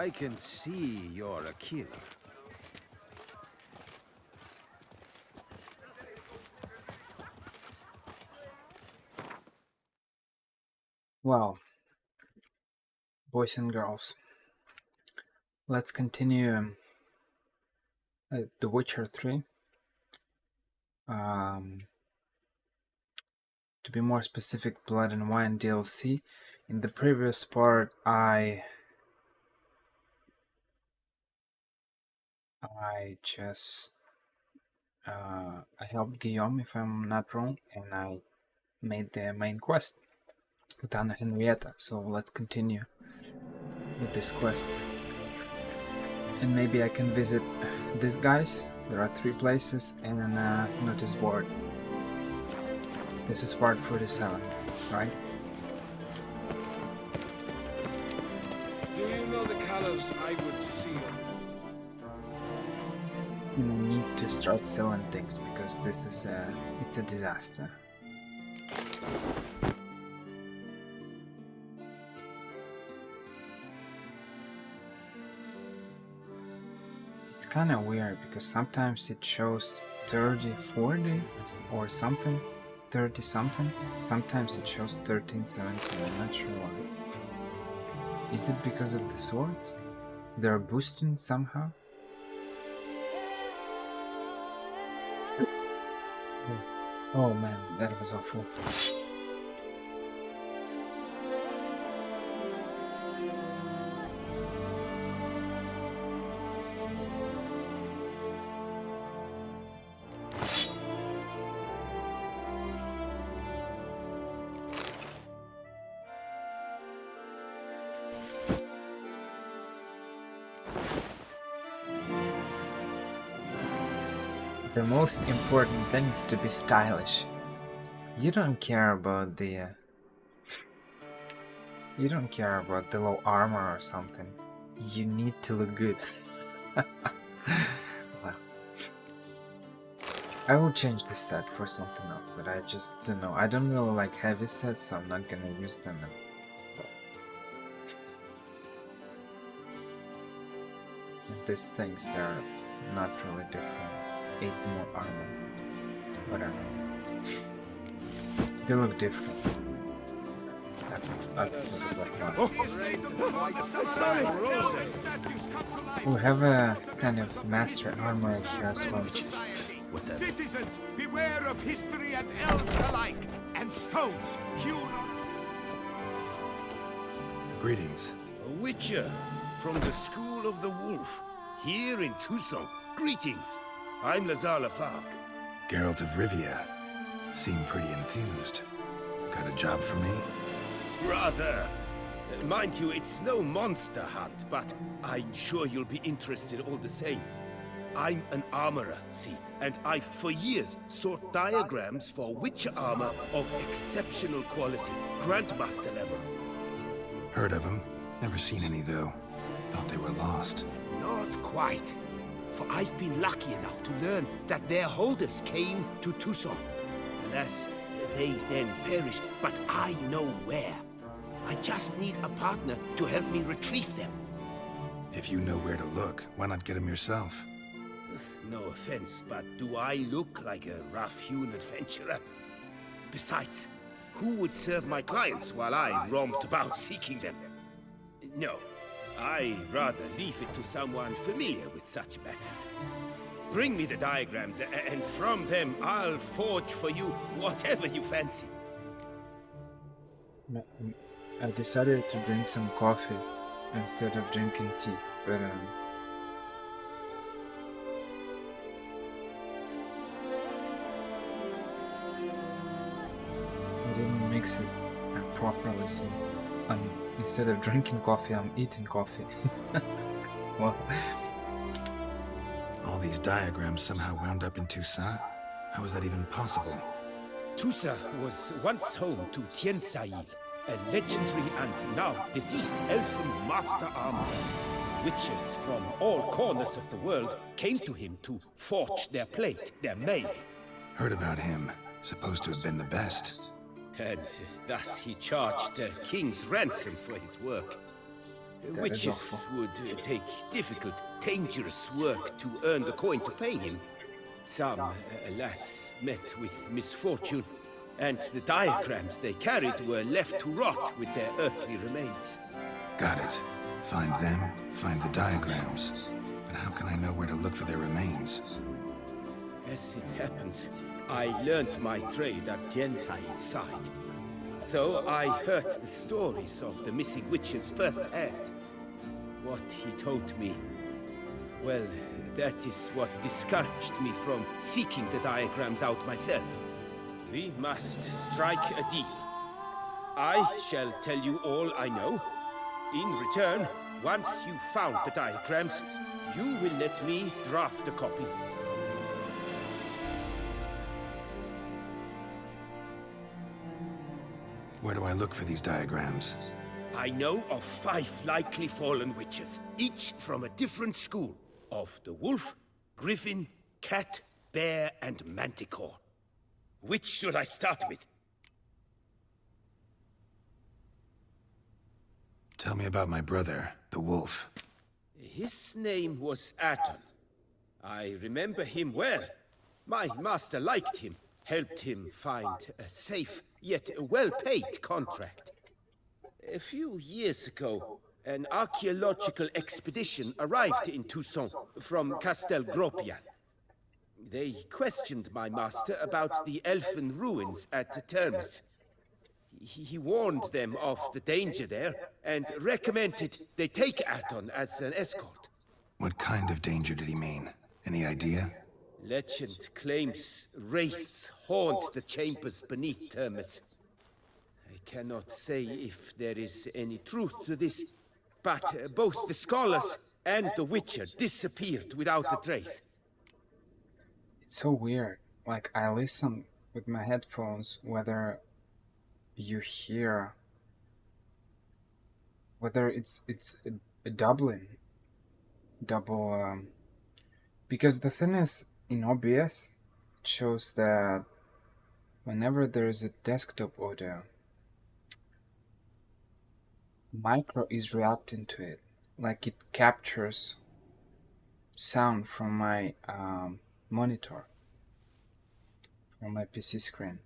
I can see you're a killer. Well, boys and girls, let's continue The Witcher 3. To be more specific, Blood and Wine DLC. In the previous part, I just I helped Guillaume, if I'm not wrong, and I made the main quest with Anna Henrietta. So let's continue with this quest. And maybe I can visit these guys. There are 3 places and notice board. This is part 47, right? Do you know the colors I would seal? You need to start selling things because this is it's a disaster. It's kind of weird because sometimes it shows 30, 40 or something, 30 something. Sometimes it shows 13, 17. I'm not sure why. Is it because of the swords? They're boosting somehow? Oh man, that was awful. The most important thing is to be stylish. You don't care about the low armor or something. You need to look good. Well, I will change the set for something else, but I just don't know. I don't really like heavy sets, so I'm not gonna use them. And these things, they're not really different. 8 more armor. Whatever. They look different. We have a kind of master armor here as well. Citizens, beware of history and elves alike, and stones hewn. Greetings. A witcher from the School of the Wolf, here in Tucson. Greetings. I'm Lazar Lafargue. Geralt of Rivia. Seem pretty enthused. Got a job for me? Rather. Mind you, it's no monster hunt, but I'm sure you'll be interested all the same. I'm an armorer, see, and I've for years sought diagrams for witcher armor of exceptional quality, Grandmaster level. Heard of them. Never seen any, though. Thought they were lost. Not quite. For I've been lucky enough to learn that their holders came to Tucson. Alas, they then perished, but I know where. I just need a partner to help me retrieve them. If you know where to look, why not get them yourself? No offense, but do I look like a rough-hewn adventurer? Besides, who would serve my clients while I roamed about seeking them? No, I'd rather leave it to someone familiar with such matters. Bring me the diagrams, and from them I'll forge for you whatever you fancy. I decided to drink some coffee instead of drinking tea, but I didn't mix it properly, so instead of drinking coffee, I'm eating coffee. Well, all these diagrams somehow wound up in Tucson? How is that even possible? Tusa was once home to Tiensail, a legendary and now deceased elfin master armorer. Witches from all corners of the world came to him to forge their plate, their mail. Heard about him. Supposed to have been the best. And thus he charged the king's ransom for his work. That is Witches awful. would take difficult, dangerous work to earn the coin to pay him. Some, alas, met with misfortune, and the diagrams they carried were left to rot with their earthly remains. Got it. Find them, find the diagrams. But how can I know where to look for their remains? As it happens, I learned my trade at Jenside's side. So I heard the stories of the missing witches firsthand. What he told me, well, that is what discouraged me from seeking the diagrams out myself. We must strike a deal. I shall tell you all I know. In return, once you've found the diagrams, you will let me draft a copy. Where do I look for these diagrams? I know of 5 likely fallen witches, each from a different school of the wolf, griffin, cat, bear, and manticore. Which should I start with? Tell me about my brother, the wolf. His name was Aton. I remember him well. My master liked him, helped him find a safe, yet well-paid contract. A few years ago, an archaeological expedition arrived in Toussaint from Castel Gropian. They questioned my master about the elfin ruins at Termes. He warned them of the danger there and recommended they take Aton as an escort. What kind of danger did he mean? Any idea? Legend claims wraiths haunt the chambers beneath Termes. I cannot say if there is any truth to this, but both the scholars and the Witcher disappeared without a trace. It's so weird. Like, I listen with my headphones whether you hear, whether it's a double, because the thing is, in OBS, it shows that whenever there is a desktop audio, Micro is reacting to it, like it captures sound from my monitor, from my PC screen.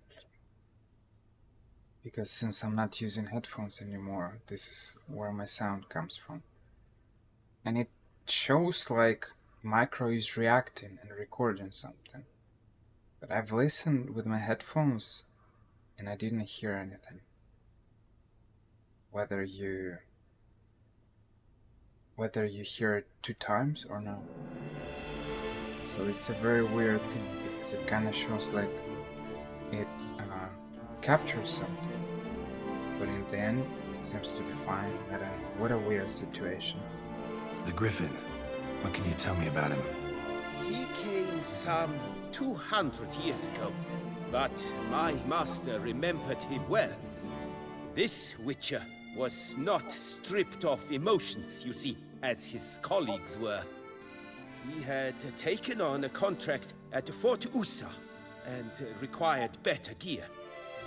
Because since I'm not using headphones anymore, this is where my sound comes from. And it shows like Micro is reacting and recording something. But I've listened with my headphones and I didn't hear anything. Whether you hear it 2 times or not. So it's a very weird thing because it kind of shows like it captures something, but in the end it seems to be fine. I don't know, what a weird situation. The Griffin. What can you tell me about him? He came some 200 years ago, but my master remembered him well. This Witcher was not stripped of emotions, you see, as his colleagues were. He had taken on a contract at Fort Usa and required better gear.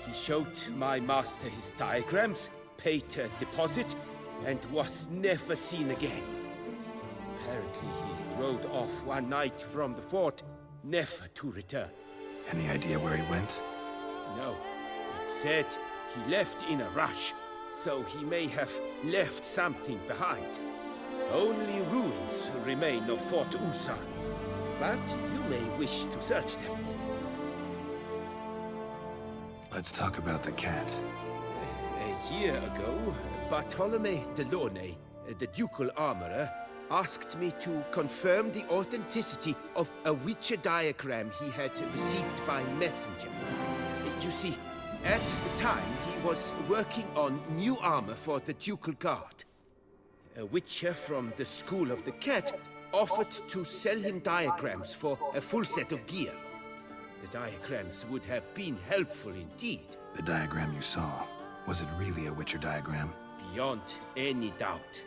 He showed my master his diagrams, paid a deposit, and was never seen again. Apparently, he rode off one night from the fort, never to return. Any idea where he went? No, it said he left in a rush, so he may have left something behind. Only ruins remain of Fort Usa, but you may wish to search them. Let's talk about the cat. A year ago, Bartolome Delaunay, the ducal armorer, asked me to confirm the authenticity of a Witcher diagram he had received by messenger. You see, at the time he was working on new armor for the ducal guard. A Witcher from the School of the Cat offered to sell him diagrams for a full set of gear. The diagrams would have been helpful indeed. The diagram you saw, was it really a Witcher diagram? Beyond any doubt.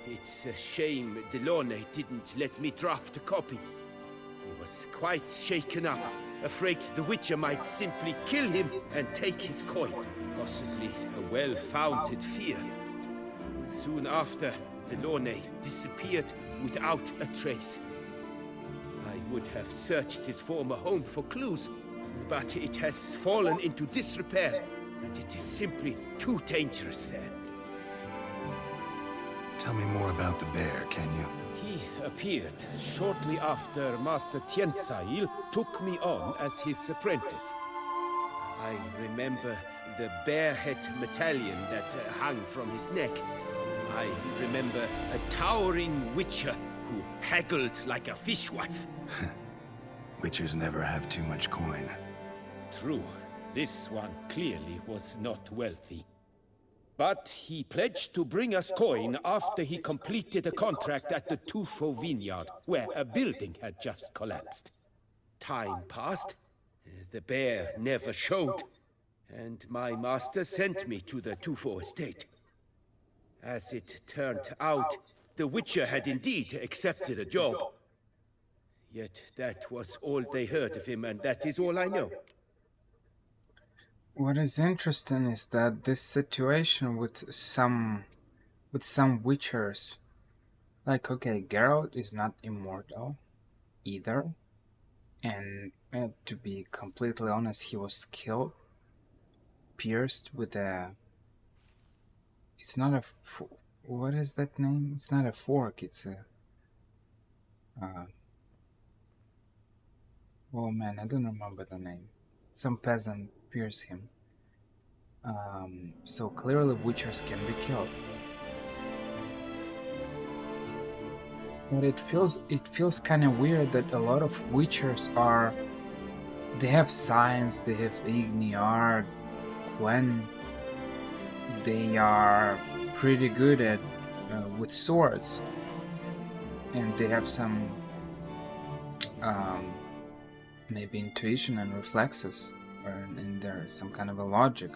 It's a shame Delaunay didn't let me draft a copy. He was quite shaken up, afraid the Witcher might simply kill him and take his coin. Possibly a well-founded fear. Soon after, Delaunay disappeared without a trace. I would have searched his former home for clues, but it has fallen into disrepair, and it is simply too dangerous there. Tell me more about the bear, can you? He appeared shortly after Master Tiensail took me on as his apprentice. I remember the bear-head medallion that hung from his neck. I remember a towering witcher who haggled like a fishwife. Witchers never have too much coin. True, this one clearly was not wealthy. But he pledged to bring us coin after he completed a contract at the Tufo vineyard, where a building had just collapsed. Time passed, the bear never showed, and my master sent me to the Tufo estate. As it turned out, the Witcher had indeed accepted a job. Yet that was all they heard of him, and that is all I know. What is interesting is that this situation with some Witchers, like, okay, Geralt is not immortal either, and to be completely honest, he was killed, pierced with a, it's not a, what is that name? It's not a fork, it's a, oh man, I don't remember the name. Some peasant pierced him. So clearly Witchers can be killed. But it feels kind of weird that a lot of Witchers are, they have science, they have Igniard, Quen, they are pretty good at with swords, and they have some maybe intuition and reflexes, or in there some kind of a logic.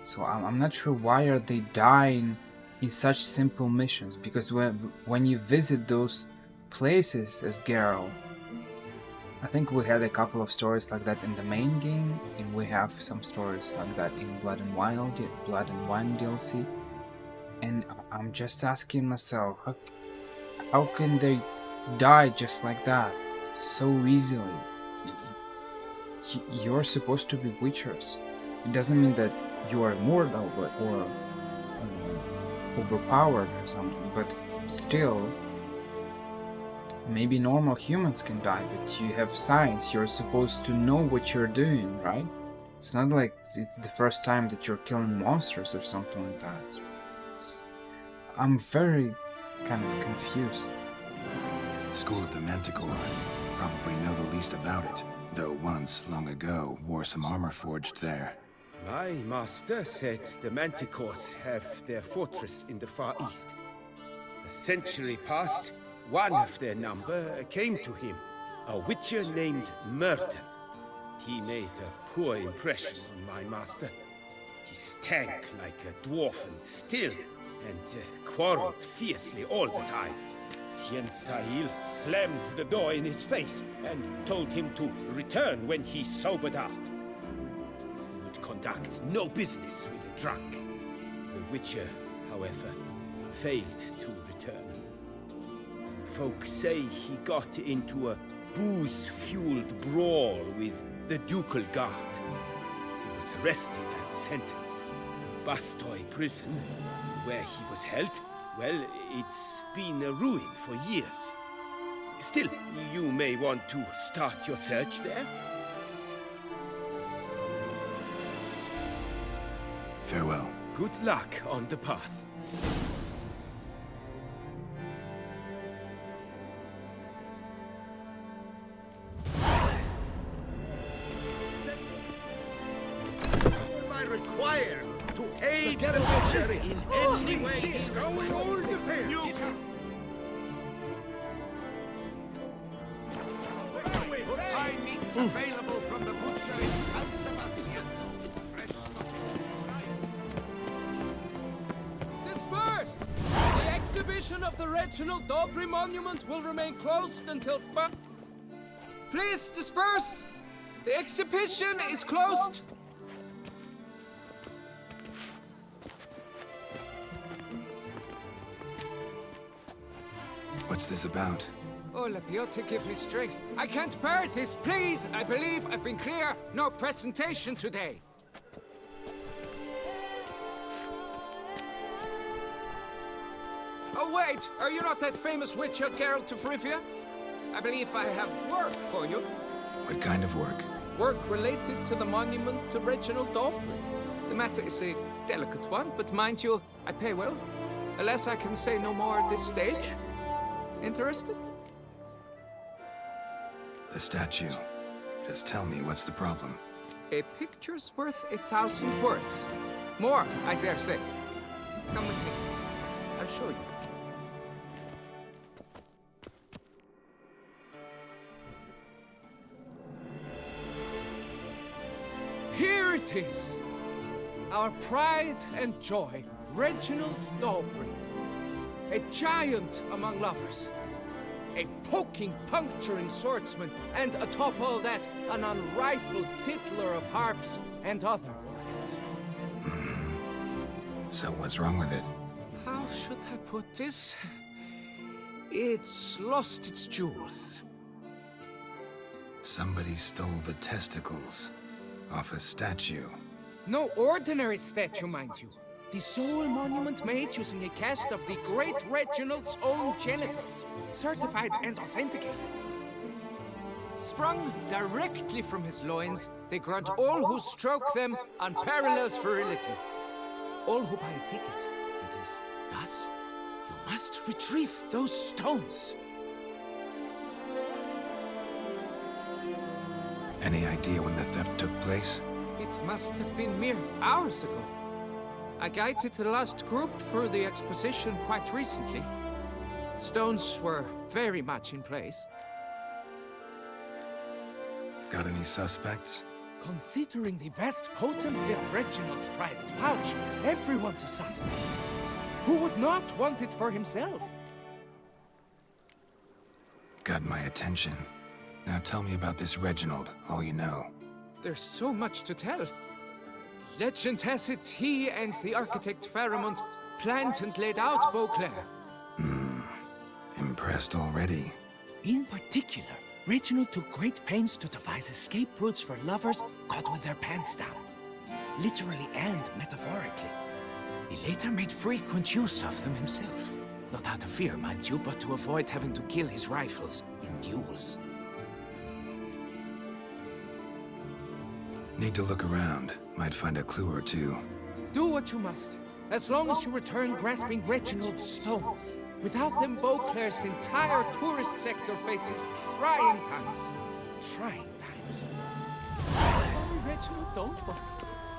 So I'm not sure why are they dying in such simple missions, because when you visit those places as Geralt, I think we had a couple of stories like that in the main game, and we have some stories like that in Blood and Wine DLC, and I'm just asking myself, how can they die just like that so easily? You're supposed to be Witchers. It doesn't mean that you are immortal or overpowered or something, but still, maybe normal humans can die, but you have science, you're supposed to know what you're doing, right? It's not like it's the first time that you're killing monsters or something like that. I'm very kind of confused. School of the Manticore. Probably know the least about it, though once, long ago, wore some armor forged there. My master said the Manticores have their fortress in the Far East. A century past, one of their number came to him, a witcher named Myrtle. He made a poor impression on my master. He stank like a dwarfen still, and quarreled fiercely all the time. Tiensail slammed the door in his face and told him to return when he sobered up. He would conduct no business with a drunk. The Witcher, however, failed to return. Folk say he got into a booze-fueled brawl with the Ducal Guard. He was arrested and sentenced. Bastoy prison, where he was held, well, it's been a ruin for years. Still, you may want to start your search there. Farewell. Good luck on the path. Am I required to aid the Witcher in any way? Told defense. High meats available from the butcher in San Sebastian. Fresh sausage. Disperse! The exhibition of the Reginald Dobry monument will remain closed until Please disperse! The exhibition is closed! What's this about? Oh, Lapiota, give me strength. I can't bear this, please. I believe I've been clear. No presentation today. Oh, wait. Are you not that famous witch, Geralt of Rivia? I believe I have work for you. What kind of work? Work related to the monument to Reginald Daubrey. The matter is a delicate one, but mind you, I pay well. Alas, I can say no more at this stage. Interested? The statue. Just tell me, what's the problem? A picture's worth 1,000 words. More, I dare say. Come with me. I'll show you. Here it is! Our pride and joy, Reginald Daubrey. A giant among lovers. A poking, puncturing swordsman, and atop all that, an unrifled tittler of harps and other organs. So what's wrong with it? How should I put this? It's lost its jewels. Somebody stole the testicles off a statue. No ordinary statue, mind you. The sole monument made using a cast of the great Reginald's own genitals, certified and authenticated. Sprung directly from his loins, they grant all who stroke them unparalleled virility. All who buy a ticket, that is. Thus, you must retrieve those stones. Any idea when the theft took place? It must have been mere hours ago. I guided the last group through the exposition quite recently. The stones were very much in place. Got any suspects? Considering the vast potency of Reginald's prized pouch, everyone's a suspect. Who would not want it for himself? Got my attention. Now tell me about this Reginald, all you know. There's so much to tell. Legend has it he and the architect Faramond planned and laid out Beauclair. Impressed already? In particular, Reginald took great pains to devise escape routes for lovers caught with their pants down. Literally and metaphorically. He later made frequent use of them himself. Not out of fear, mind you, but to avoid having to kill his rivals in duels. Need to look around. Might find a clue or two. Do what you must, as long as you return grasping Reginald's stones. Without them, Beauclair's entire tourist sector faces trying times. Trying times. Oh, Reginald, don't worry.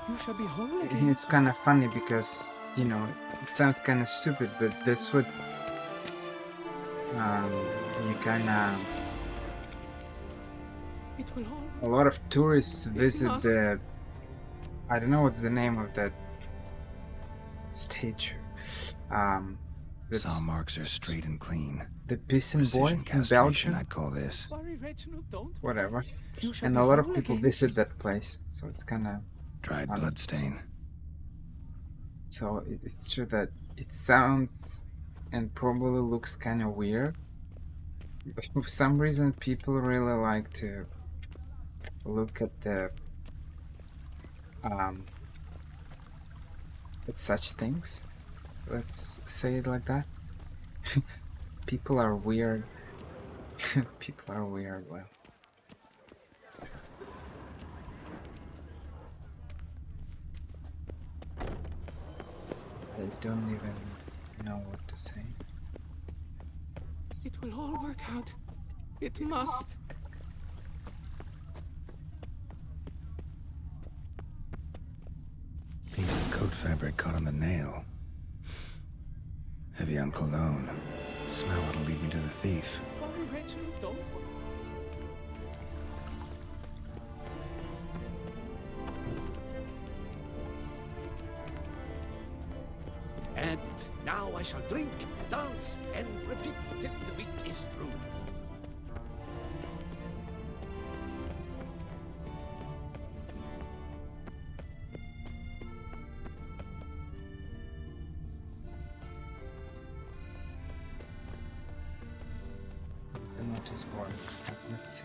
You shall be whole again. It's kind of funny because, you know, it sounds kind of stupid, but that's what you kind of... It will all... A lot of tourists visit must. the... I don't know what's the name of that statue. Saw marks are straight and clean. The Pissing Boy Precision in castration, Belgium. I'd call this. Worry, Reginald, don't. Whatever. You shall And be a lot of whole people again. visit that place, so it's kind of... Dried Um, bloodstain. So it's true that it sounds and probably looks kind of weird, but for some reason people really like to look at the at such things. Let's say it like that. People are weird. People are weird. Well. I don't even know what to say. It will all work out. It must. Piece of coat fabric caught on the nail. Heavy on cologne. Smell that'll lead me to the thief. Worry, Reginald, don't. And now I shall drink, dance, and repeat till the week is through. notice board. Let's see.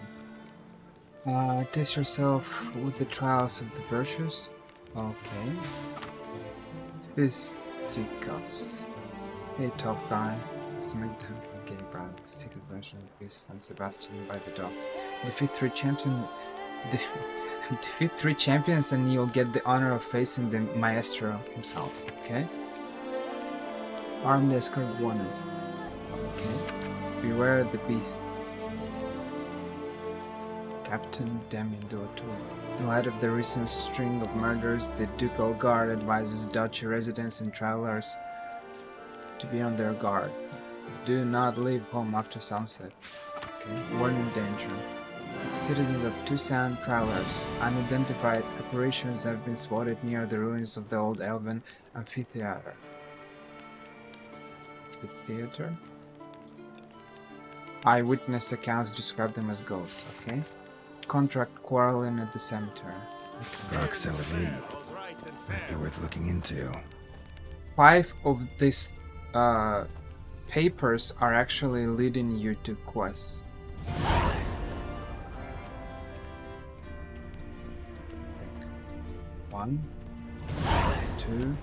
Test yourself with the trials of the virtues. Okay. Fisticuffs. Hey, tough guy. Smackdown. Okay, bro. Secret version of Beast San Sebastian by the dogs. Defeat 3 champions. Defeat 3 champions and you'll get the honor of facing the maestro himself. Okay. Armed escort 1. Okay. Beware the beast. Captain Damien Duatour. In light of the recent string of murders, the Ducal Guard advises Duchy residents and travelers to be on their guard. Do not leave home after sunset. Okay. Warning danger. Citizens of Tucson, travelers. Unidentified apparitions have been spotted near the ruins of the old Elven amphitheater. The theater? Eyewitness accounts describe them as ghosts, okay? Contract quarreling at the cemetery. Rock Celery. Might be worth looking into. 5 of these papers are actually leading you to quests. One, 2,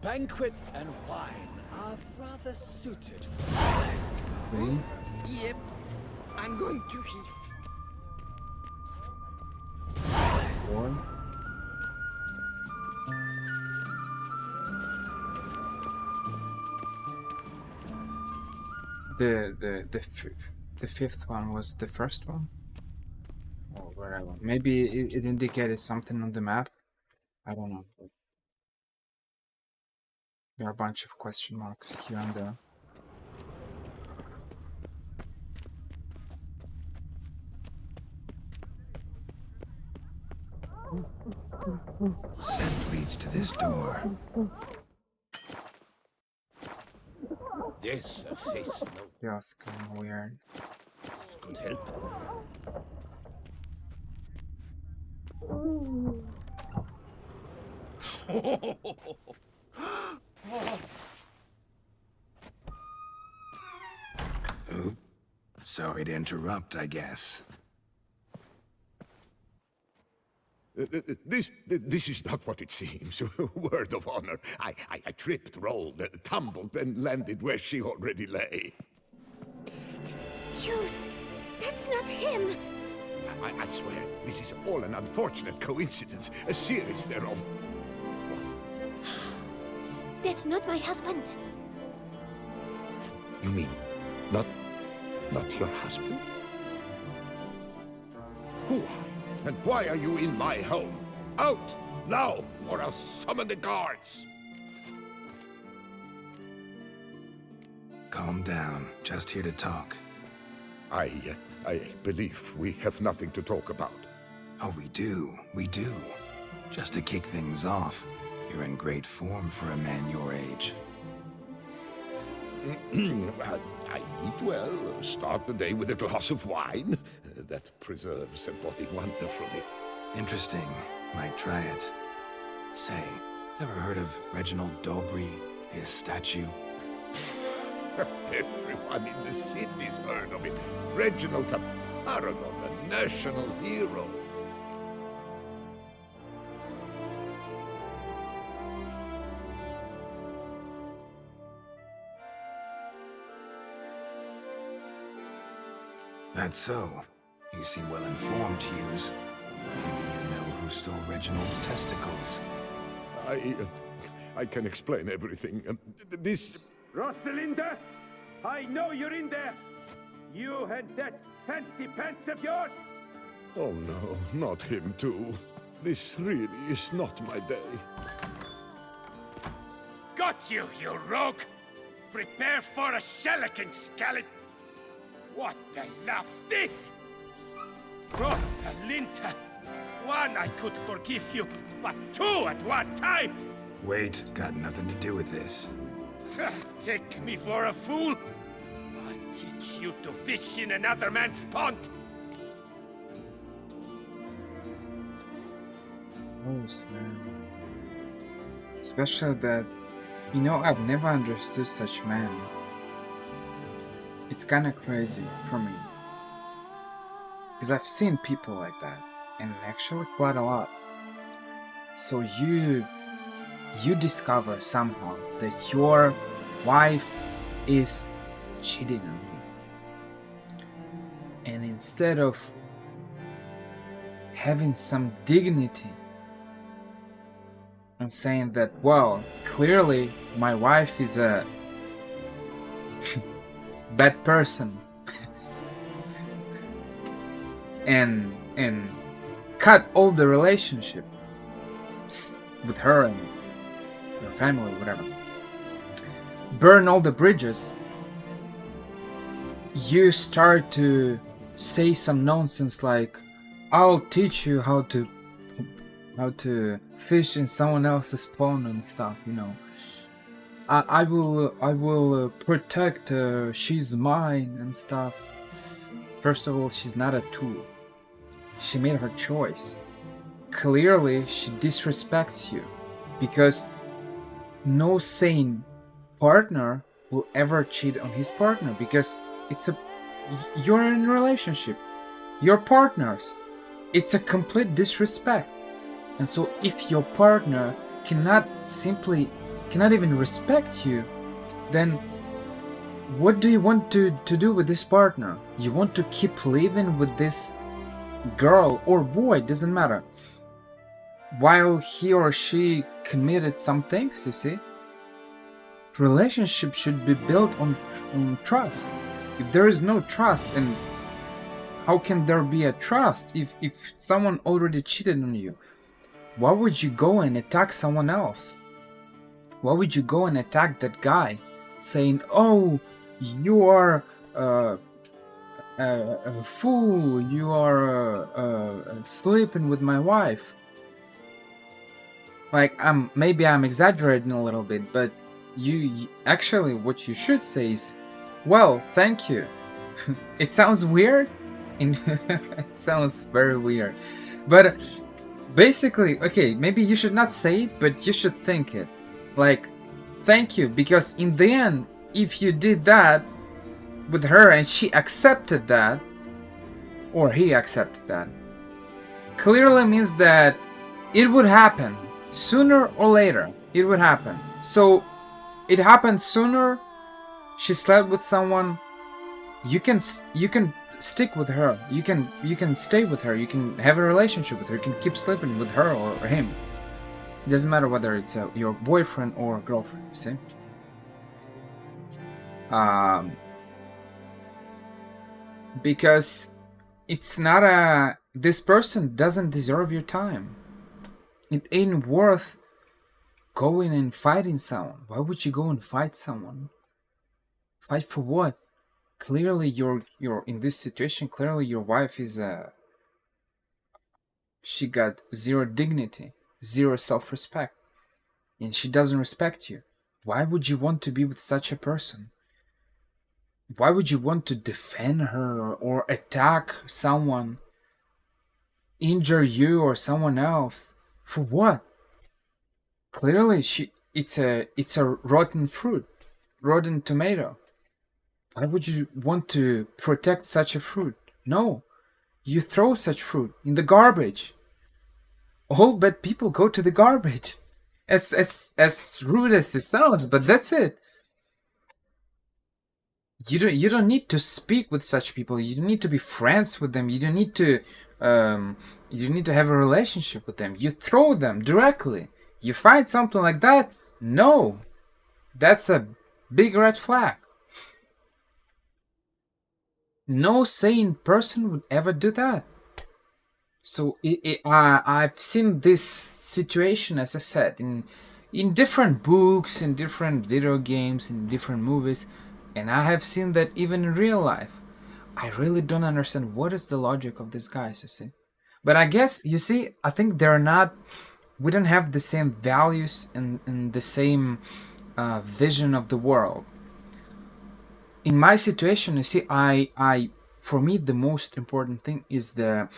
Banquets and wine are rather suited for 3. Yep. I'm going to Heath. 4. The fifth one was the first one, or wherever. Maybe it indicated something on the map. I don't know. There are a bunch of question marks here and there. Scent leads to this door. There's a face no Yeah, it's kind of weird. could help. Oop. Sorry to interrupt, I guess. This is not what it seems. Word of honor. I tripped, rolled, tumbled, and landed where she already lay. Psst! Hughes! That's not him! I swear, this is all an unfortunate coincidence. A series thereof. That's not my husband. You mean, not your husband? Who are you? And why are you in my home? Out! Now! Or I'll summon the guards! Calm down. Just here to talk. I believe we have nothing to talk about. Oh, we do. We do. Just to kick things off, you're in great form for a man your age. I eat well, start the day with a glass of wine. That preserves a body wonderfully. Interesting. Might try it. Say, ever heard of Reginald Dobry? His statue? Everyone in the city's heard of it. Reginald's a paragon, a national hero. That's so. You seem well informed, Hughes. Maybe you know who stole Reginald's testicles. I can explain everything. This... Rosalinda, I know you're in there. You and that fancy pants of yours. Oh no, not him too. This really is not my day. Got you, you rogue! Prepare for a shellacking, Scarlet! What the laugh's this? Rosalinda! One, I could forgive you, but two at one time! Wait, got nothing to do with this. Take me for a fool? I'll teach you to fish in another man's pond! Gross, man. Especially that, you know, I've never understood such men. it's kind of crazy for me. Because I've seen people like that, and actually quite a lot. So you discover somehow that your wife is cheating on you. And instead of having some dignity and saying that, well, clearly my wife is a bad person, and cut all the relationship with her and her family, whatever, burn all the bridges, you start to say some nonsense like, I'll teach you how to fish in someone else's pond and stuff, you know. I will protect her, she's mine and stuff. First of all, she's not a tool. She made her choice. Clearly, she disrespects you, because no sane partner will ever cheat on his partner, because you're in a relationship, you're partners. It's a complete disrespect. And so if your partner cannot even respect you, then what do you want to do with this partner? You want to keep living with this girl or boy, doesn't matter, while he or she committed some things, you see? Relationship should be built on trust. If there is no trust, then how can there be a trust if someone already cheated on you? Why would you go and attack someone else? Why would you go and attack that guy, saying, oh, you are a fool, you are sleeping with my wife? Like, maybe I'm exaggerating a little bit, but you actually, what you should say is, well, thank you. It sounds weird. It sounds very weird. But basically, okay, maybe you should not say it, but you should think it. Like, thank you, because in the end, if you did that with her and she accepted that, or he accepted that, clearly means that it would happen. Sooner or later, it would happen. So, it happened sooner. She slept with someone. You can stick with her. You can stay with her. You can have a relationship with her. You can keep sleeping with her or him. It doesn't matter whether it's your boyfriend or girlfriend. You see? Because it's not this person doesn't deserve your time. It ain't worth going and fighting someone. Why would you go and fight someone? Fight for what? Clearly you're in this situation. Clearly your wife is she got zero dignity, zero self-respect, and she doesn't respect you. Why would you want to be with such a person? Why would you want to defend her or attack someone, injure you or someone else? For what? Clearly it's a rotten fruit, rotten tomato. Why would you want to protect such a fruit? No, you throw such fruit in the garbage. All bad people go to the garbage. As rude as it sounds, but that's it. You don't need to speak with such people. You don't need to be friends with them. You don't need to have a relationship with them. You throw them directly. You find something like that? No, that's a big red flag. No sane person would ever do that. So I've seen this situation, as I said, in different books, in different video games, in different movies, and I have seen that even in real life. I really don't understand what is the logic of these guys, you see. But I guess, you see, I think we don't have the same values and the same vision of the world. In my situation, you see, for me, the most important thing is the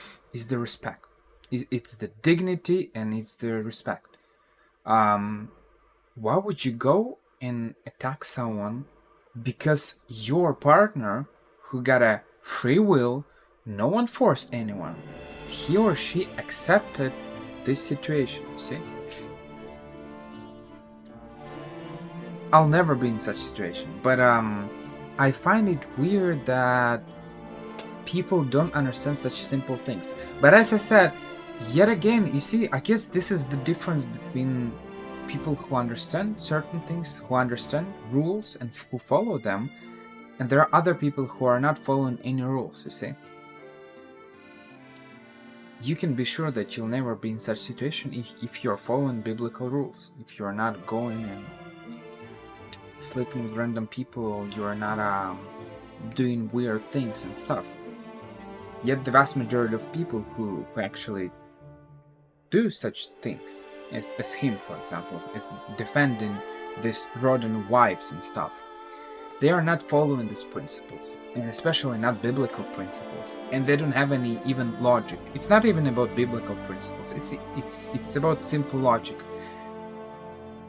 respect. It's the dignity and it's the respect. Why would you go and attack someone because your partner, who got a free will, no one forced anyone. He or she accepted this situation, see? I'll never be in such situation, but I find it weird that people don't understand such simple things. But as I said, yet again, you see, I guess this is the difference between people who understand certain things, who understand rules and who follow them, and there are other people who are not following any rules, you see. You can be sure that you'll never be in such situation if you're following biblical rules, if you're not going and sleeping with random people, you're not doing weird things and stuff. Yet the vast majority of people who actually do such things, as him for example, is defending these rodent wives and stuff, they are not following these principles, and especially not biblical principles, and they don't have any even logic. It's not even about biblical principles, it's about simple logic.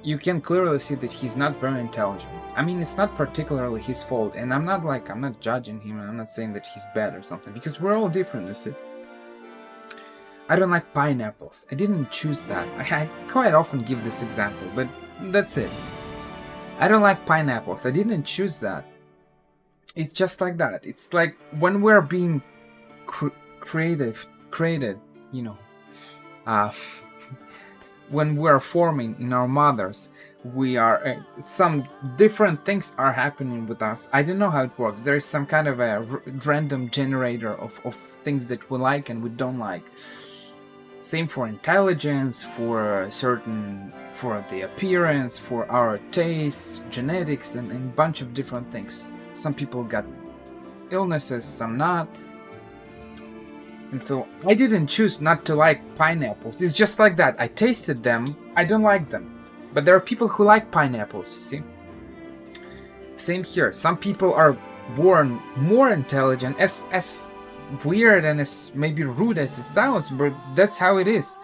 You can clearly see that he's not very intelligent. I mean, it's not particularly his fault, and I'm not judging him, and I'm not saying that he's bad or something, because we're all different, you see. I don't like pineapples. I didn't choose that. I quite often give this example, but that's it. I don't like pineapples. I didn't choose that. It's just like that. It's like when we're being created, you know, when we're forming in our mothers, we are some different things are happening with us. I don't know how it works. There is some kind of a random generator of things that we like and we don't like. Same for intelligence, for the appearance, for our tastes, genetics, and a bunch of different things. Some people got illnesses, some not. And so I didn't choose not to like pineapples. It's just like that. I tasted them, I don't like them. But there are people who like pineapples, you see. Same here. Some people are born more intelligent, as weird and as maybe rude as it sounds, but that's how it is.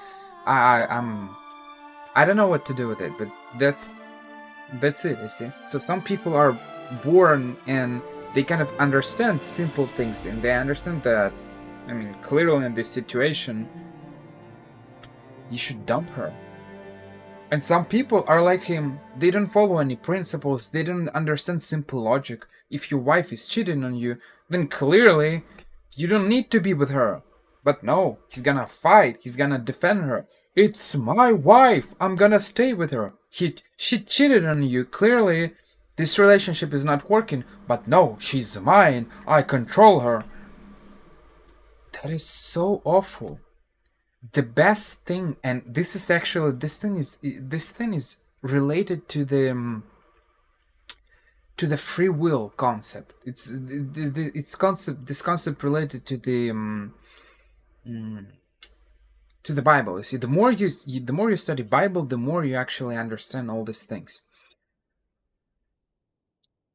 I don't know what to do with it, but that's it, you see. So some people are born and they kind of understand simple things, and they understand that, I mean, clearly in this situation, you should dump her. And some people are like him. They don't follow any principles. They don't understand simple logic. If your wife is cheating on you, then clearly you don't need to be with her. But no, he's gonna fight. He's gonna defend her. It's my wife. I'm gonna stay with her. She cheated on you. Clearly, this relationship is not working. But no, she's mine. I control her. That is so awful. The best thing, and this is actually this thing is related to the free will concept. This concept related to the Bible. You see, the more you study Bible, the more you actually understand all these things.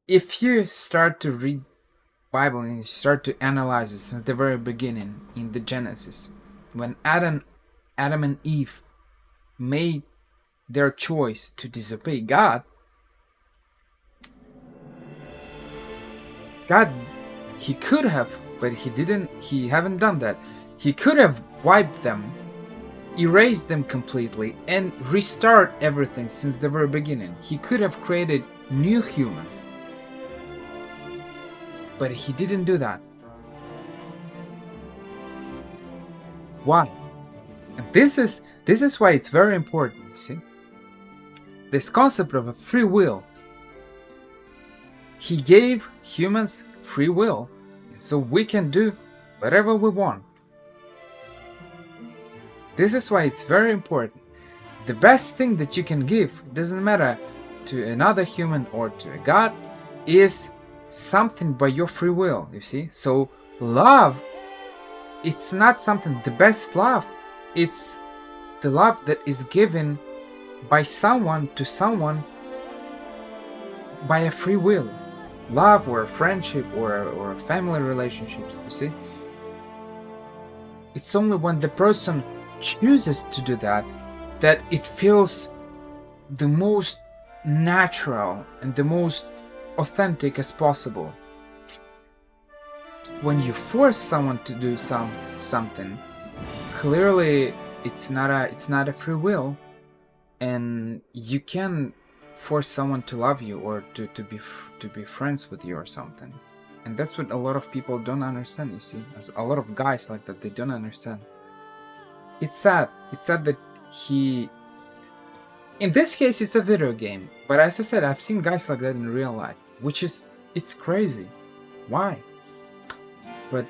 If you start to read Bible and you start to analyze it since the very beginning in the Genesis, when Adam and Eve made their choice to disobey God, he could have, but he didn't. He haven't done that. He could have wiped them, erased them completely, and restart everything since the very beginning. He could have created new humans, but he didn't do that. Why? And this is why it's very important, you see. This concept of a free will. He gave humans free will, so we can do whatever we want. This is why it's very important. The best thing that you can give, doesn't matter to another human or to a God, is something by your free will, you see. So love, it's not something, the best love, it's the love that is given by someone to someone by a free will. Love or friendship or family relationships, you see. It's only when the person chooses to do that it feels the most natural and the most authentic as possible. When you force someone to do something, clearly it's not a free will, and you can force someone to love you or to be friends with you or something. And that's what a lot of people don't understand, you see. There's a lot of guys like that, they don't understand. It's sad. It's sad that he... In this case, it's a video game. But as I said, I've seen guys like that in real life. Which is... It's crazy. Why? But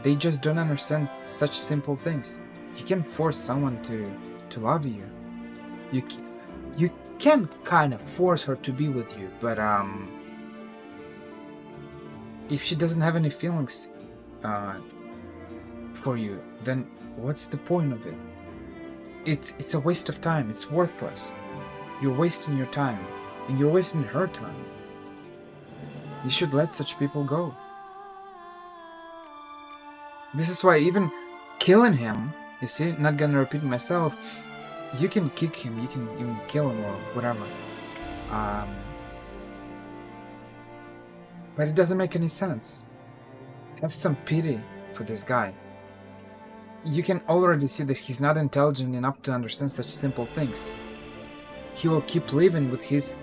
they just don't understand such simple things. You can force someone to love you. You can kind of force her to be with you, but if she doesn't have any feelings for you, then what's the point of it? It's a waste of time. It's worthless. You're wasting your time, and you're wasting her time. You should let such people go. This is why even killing him, you see, not gonna repeat myself, you can kick him, you can even kill him or whatever. But it doesn't make any sense. Have some pity for this guy. You can already see that he's not intelligent enough to understand such simple things. He will keep living with his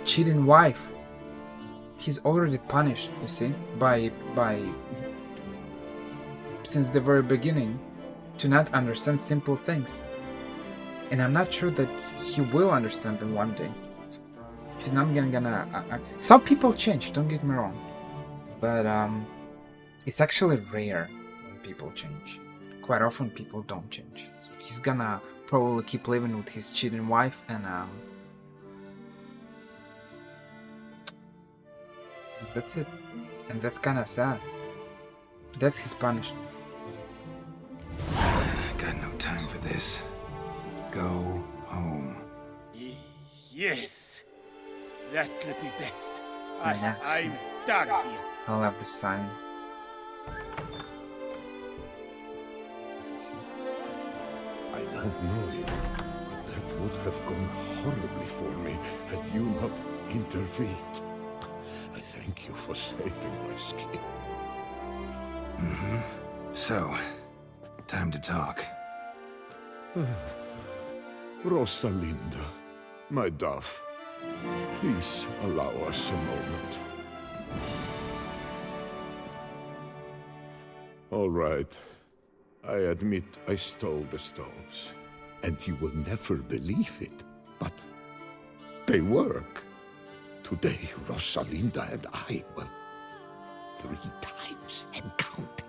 cheating wife. He's already punished, you see, by since the very beginning, to not understand simple things. And I'm not sure that he will understand them one day. He's not gonna... some people change, don't get me wrong. But it's actually rare when people change. Quite often people don't change. So he's gonna probably keep living with his cheating wife, and that's it. And that's kinda sad. That's his punishment. Got no time for this. Go home. Yes, that'll be best. Yes. I'm done here. I'll have the sign. I don't know you, but that would have gone horribly for me had you not intervened. I thank you for saving my skin. So, time to talk. Rosalinda, my dove, please allow us a moment. All right. I admit I stole the stones, and you will never believe it, but they work. Today, Rosalinda and I will 3 times and counting.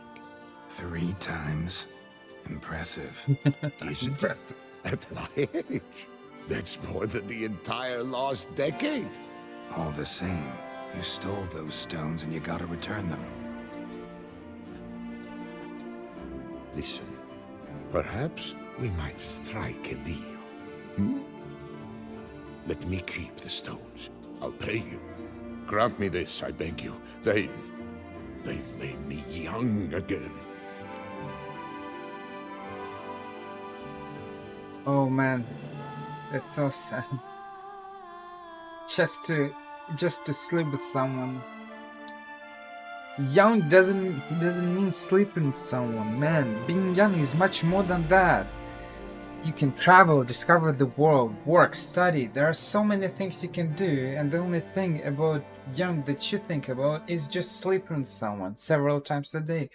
3 times? Impressive. Isn't it? At my age, that's more than the entire last decade. All the same, you stole those stones and you gotta return them. Listen, perhaps we might strike a deal. Hmm? Let me keep the stones. I'll pay you. Grant me this, I beg you. They've made me young again. Oh man, that's so sad. Just to sleep with someone. Young doesn't mean sleeping with someone, man. Being young is much more than that. You can travel, discover the world, work, study. There are so many things you can do, and the only thing about young that you think about is just sleeping with someone several times a day.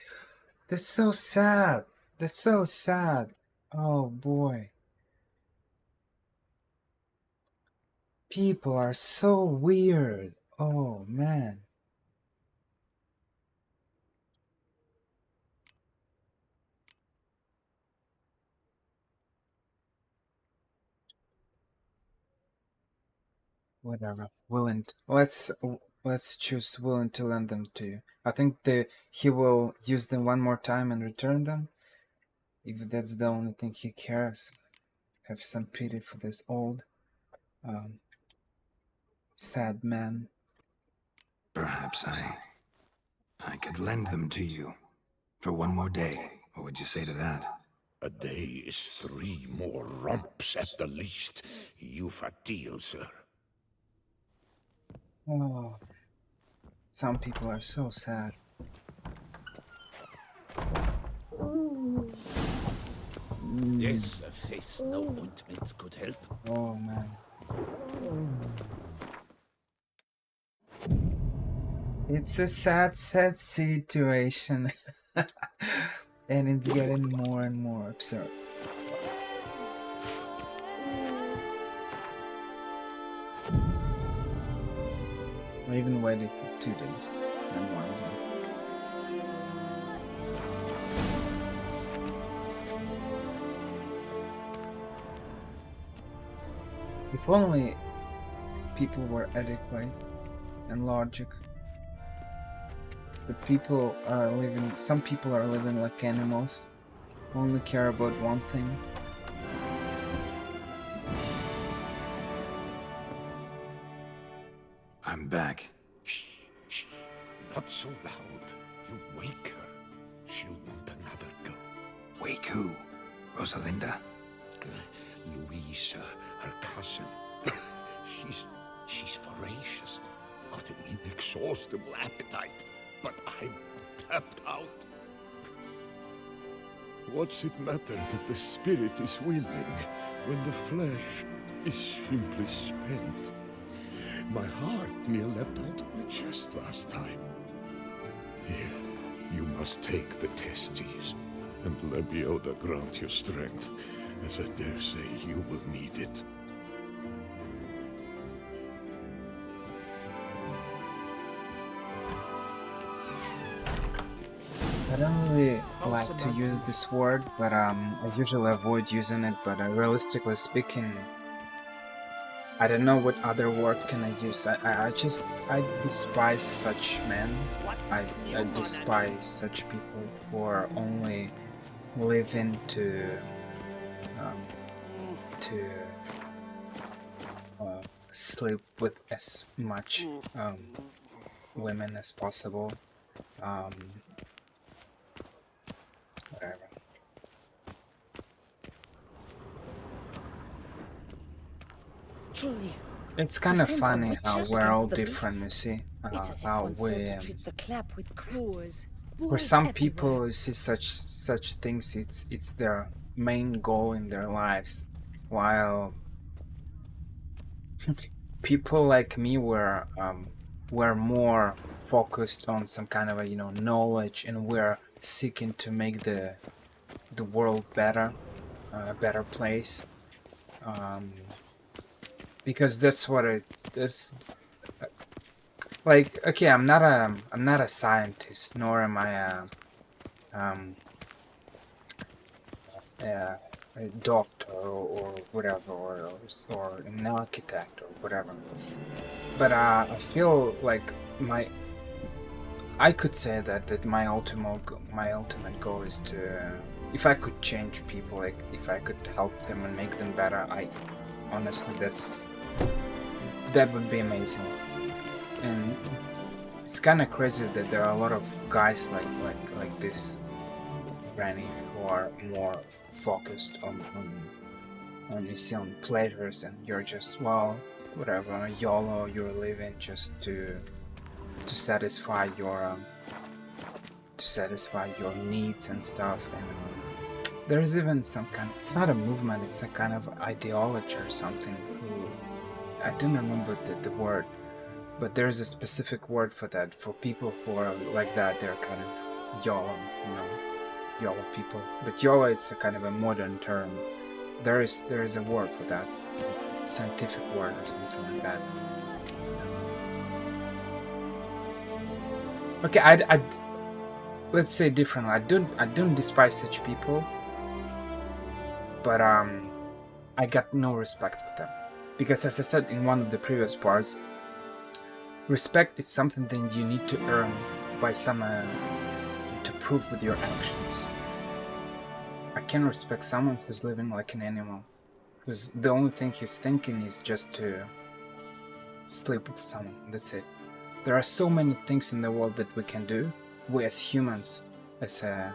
That's so sad. That's so sad. Oh boy. People are so weird. Oh man. Whatever. Let's choose willing to lend them to you. I think he will use them one more time and return them. If that's the only thing he cares. Have some pity for this old sad man. Perhaps I could lend them to you for 1 more day. What would you say to that? A day is 3 more romps at the least. You've a deal, sir. Oh, Some people are so sad. Yes, a face no ointment could help. Oh man. It's a sad situation. And it's getting more and more absurd. I even waited for 2 days and 1 day. If only people were adequate and logic. But people are living, some people are living like animals, only care about one thing. I'm back. Shh, shh. Not so loud. You wake her. She'll want another go. Wake who? Rosalinda? Louisa, her cousin. she's voracious. Got an inexhaustible appetite. But I'm tapped out. What's it matter that the spirit is willing when the flesh is simply spent? My heart near leapt out of my chest last time. Here, you must take the testes, and Lebioda grant your strength, as I dare say you will need it. I don't really like to use this word, but I usually avoid using it, but realistically speaking, I don't know what other word can I use. I despise such men. I despise such people who are only living to sleep with as much women as possible. Whatever. Truly. It's kind of stand funny for how Witcher we're all against the different, you beast. see. It's as if How one we, sought to treat the clap with cramps. for some people, you see such things. It's their main goal in their lives, while people like me were more focused on some kind of a knowledge, and we're seeking to make the world better, a better place. Because that's what it's like. Okay, I'm not a scientist, nor am I a doctor or whatever, or an architect or whatever. But I feel like I could say that my ultimate goal is to, if I could change people, like if I could help them and make them better, honestly, that would be amazing. And it's kind of crazy that there are a lot of guys like this Granny who are more focused on you see, on pleasures, and you're just, well, whatever, YOLO, you're living just to satisfy your needs and stuff. And there's even some kind of, it's not a movement, it's a kind of ideology or something. I didn't remember the word, but there's a specific word for that, for people who are like that. They're kind of YOLO, YOLO people. But YOLO is a kind of a modern term. There is a word for that, scientific word or something like that. Okay, I let's say differently. I don't despise such people, but I got no respect for them, because as I said in one of the previous parts, respect is something that you need to earn by someone, to prove with your actions. I can respect someone who's living like an animal, who's the only thing he's thinking is just to sleep with someone. That's it. There are so many things in the world that we can do. We as humans, as a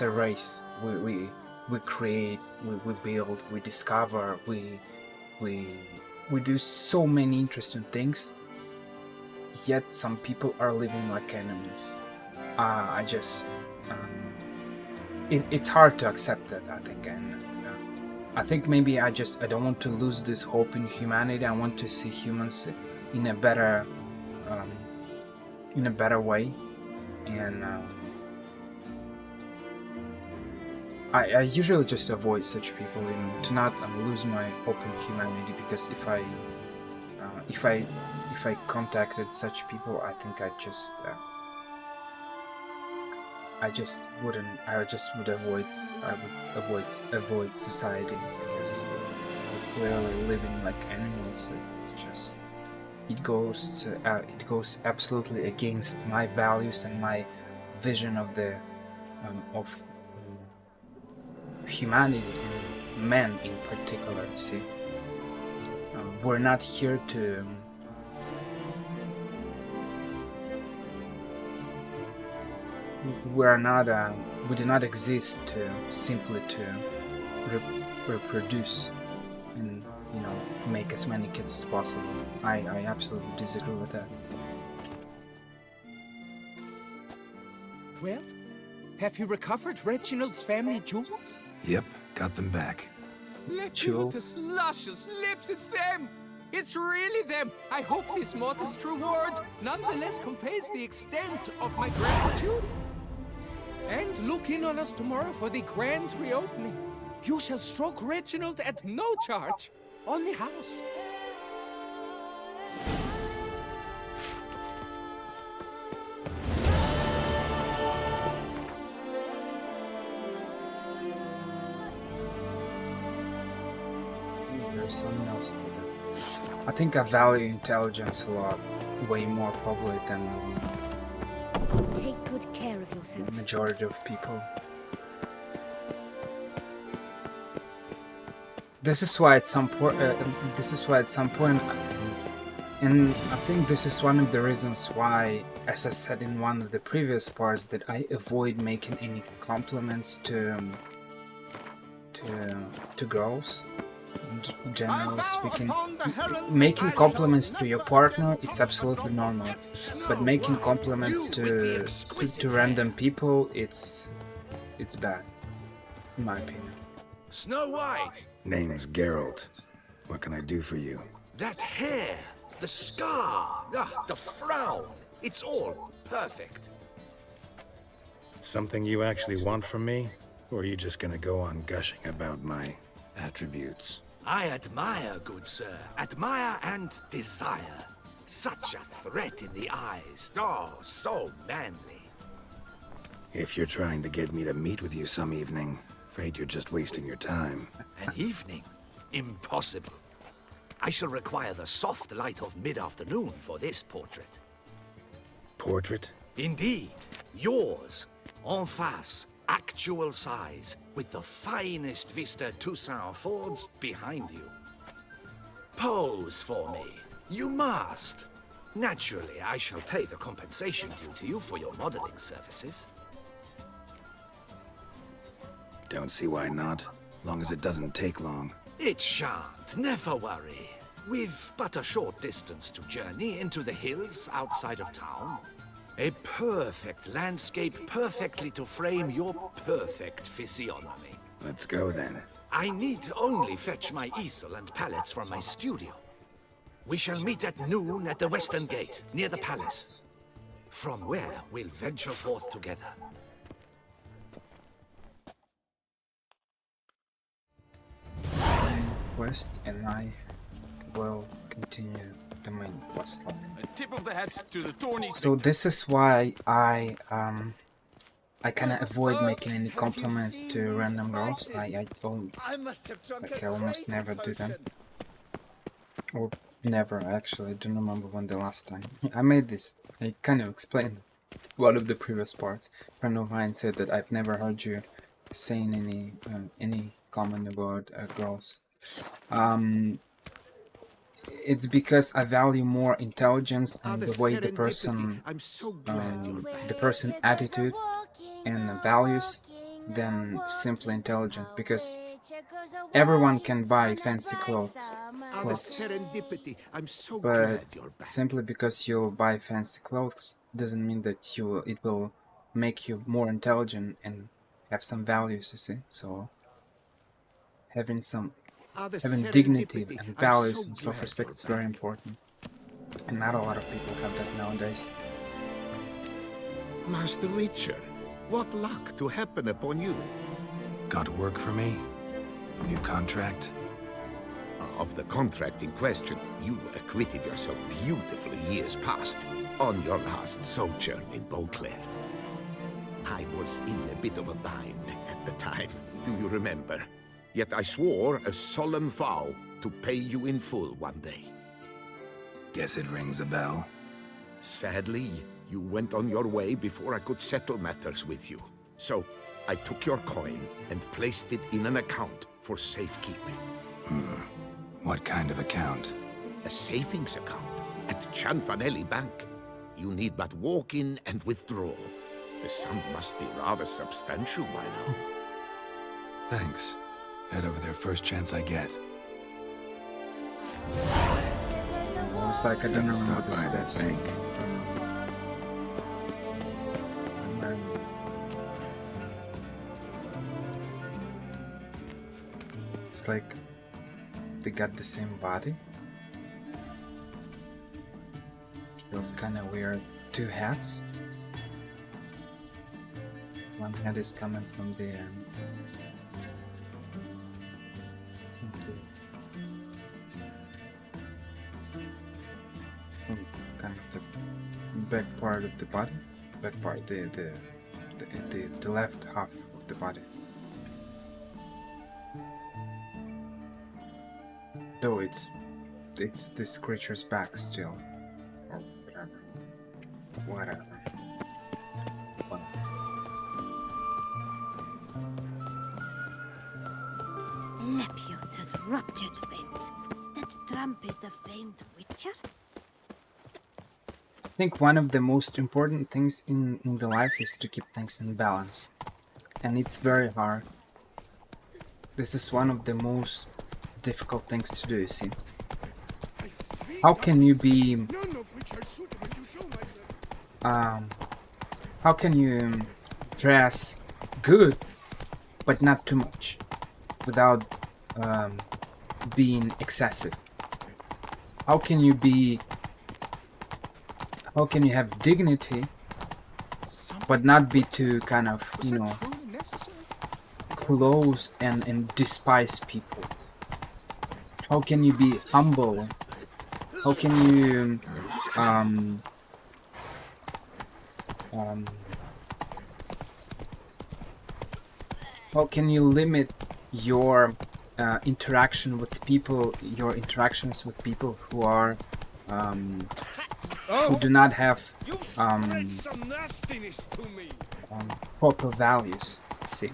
race, we create, we build, we discover, we do so many interesting things. yet some people are living like animals. I just it's hard to accept that, I think, and I think maybe I don't want to lose this hope in humanity. I want to see humans in a better way, and I usually just avoid such people, to not lose my hope in humanity, because if I contacted such people, I think I would avoid society, because we're living like animals. It's just it goes absolutely against my values and my vision of the of humanity and men in particular. See, we're not here to we do not exist to simply to reproduce and make as many kids as possible. I absolutely disagree with that. Well, have you recovered Reginald's family jewels? Yep, got them back. Look Jewels? at his luscious lips, it's them! It's really them! I hope this modest reward nonetheless conveys the extent of my gratitude. And look in on us tomorrow for the grand reopening. You shall stroke Reginald at no charge on the house. There's something else over there. I think I value intelligence a lot, way more probably than Take good care of yourself. the majority of people. This is why at some point, and I think this is one of the reasons why, as I said in one of the previous parts, that I avoid making any compliments to girls. Generally speaking, making compliments to your partner, it's absolutely normal, but making compliments to random people, it's bad, in my opinion. Snow White! Name's Geralt. What can I do for you? That hair! The scar! The frown! It's all perfect. Something you actually want from me? Or are you just gonna go on gushing about my attributes? I admire, good sir. Admire and desire. Such a threat in the eyes. Oh, so manly. If you're trying to get me to meet with you some evening, afraid you're just wasting your time. An evening? Impossible. I shall require the soft light of mid-afternoon for this portrait. Portrait? Indeed. Yours. En face. Actual size. With the finest Vista Toussaint Fords behind you. Pose for me. You must. Naturally, I shall pay the compensation due to you for your modeling services. Don't see why not. Long as it doesn't take long. It shan't, never worry. We've but a short distance to journey into the hills outside of town. A perfect landscape perfectly to frame your perfect physiognomy. Let's go then. I need only fetch my easel and palettes from my studio. We shall meet at noon at the western gate, near the palace. From where we'll venture forth together. Quest, and I will continue the main quest line. A tip of the hat to the Tawny. So this is why I kind of avoid making any compliments to random girls. I almost never do them, or never actually. I don't remember when the last time I made this. I kind of explained one of the previous parts. A friend of mine said that I've never heard you saying any comment about girls. It's because I value more intelligence and the way the person attitude and values than simply intelligence, because everyone can buy fancy clothes, Ah, the serendipity. I'm so but glad you're back. simply because you buy fancy clothes doesn't mean that it will make you more intelligent and have some values, you see. So having Ah, the dignity serendipity. and I'm values so and glad self-respect you're is very back. important, and not a lot of people have that nowadays. Master Witcher, what luck to happen upon you. Got work for me? New contract? Of the contract in question, you acquitted yourself beautifully years past on your last sojourn in Beauclair. I was in a bit of a bind at the time, do you remember? Yet I swore a solemn vow to pay you in full one day. Guess it rings a bell. Sadly, you went on your way before I could settle matters with you. So, I took your coin and placed it in an account for safekeeping. What kind of account? A savings account at Cianfanelli Bank. You need but walk in and withdraw. The sum must be rather substantial by now. Thanks. Head over there first chance I get. It's like I don't remember Stop this by that place. bank. It's like they got the same body. Feels kind of weird. Two hats. One head is coming from the kind of the back part of the body. Back part, the left half of the body. Though it's this creature's back still, or whatever. Lepiot has ruptured fence. That tramp is the famed Witcher? I think one of the most important things in the life is to keep things in balance, and it's very hard. This is one of the most difficult things to do, you see. How can you be how can you dress good but not too much without being excessive? How can you have dignity but not be too kind of, you know, closed and despise people? How can you be humble? How can you how can you limit your interaction with people, your interactions with people who are who do not have Spread some nastiness to me. proper values? See,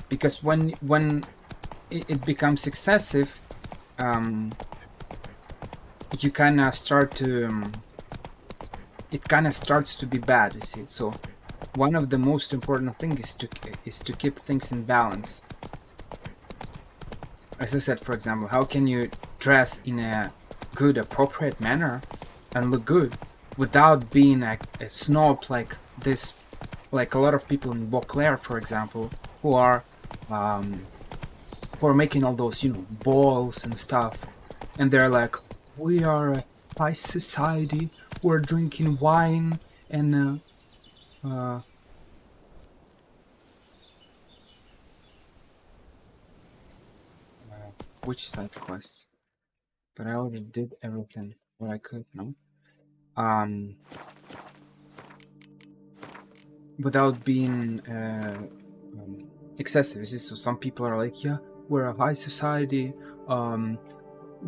because when it becomes excessive, you kind of start to it kind of starts to be bad, you see. So one of the most important things is to keep things in balance. As I said, for example, how can you dress in a good, appropriate manner and look good without being a snob like this, like a lot of people in Beauclair, for example, who are making all those, you know, balls and stuff, and they're like, we are a high society, we're drinking wine and which side quests? But I already did everything what I could, no? Without being excessive. So some people are like, yeah, we're a high society,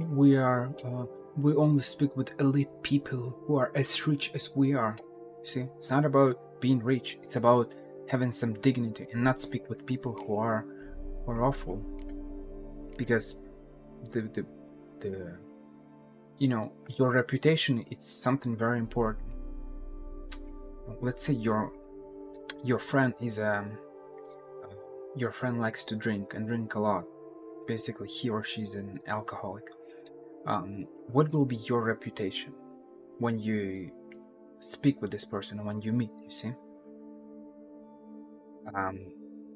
we only speak with elite people who are as rich as we are. See, it's not about being rich, it's about having some dignity and not speak with people who are awful. Because the you know, your reputation is something very important. Let's say your friend is your friend likes to drink and drink a lot. Basically, he or she's an alcoholic. What will be your reputation when you speak with this person, when you meet, you see?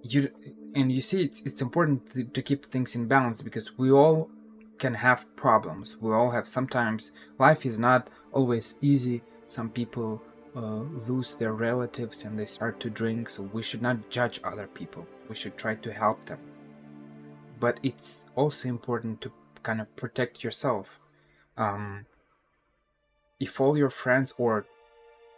You see, it's important to keep things in balance, because we all can have problems. We all have, sometimes life is not always easy. Some people lose their relatives and they start to drink, so we should not judge other people. We should try to help them. But it's also important to kind of protect yourself. If all your friends, or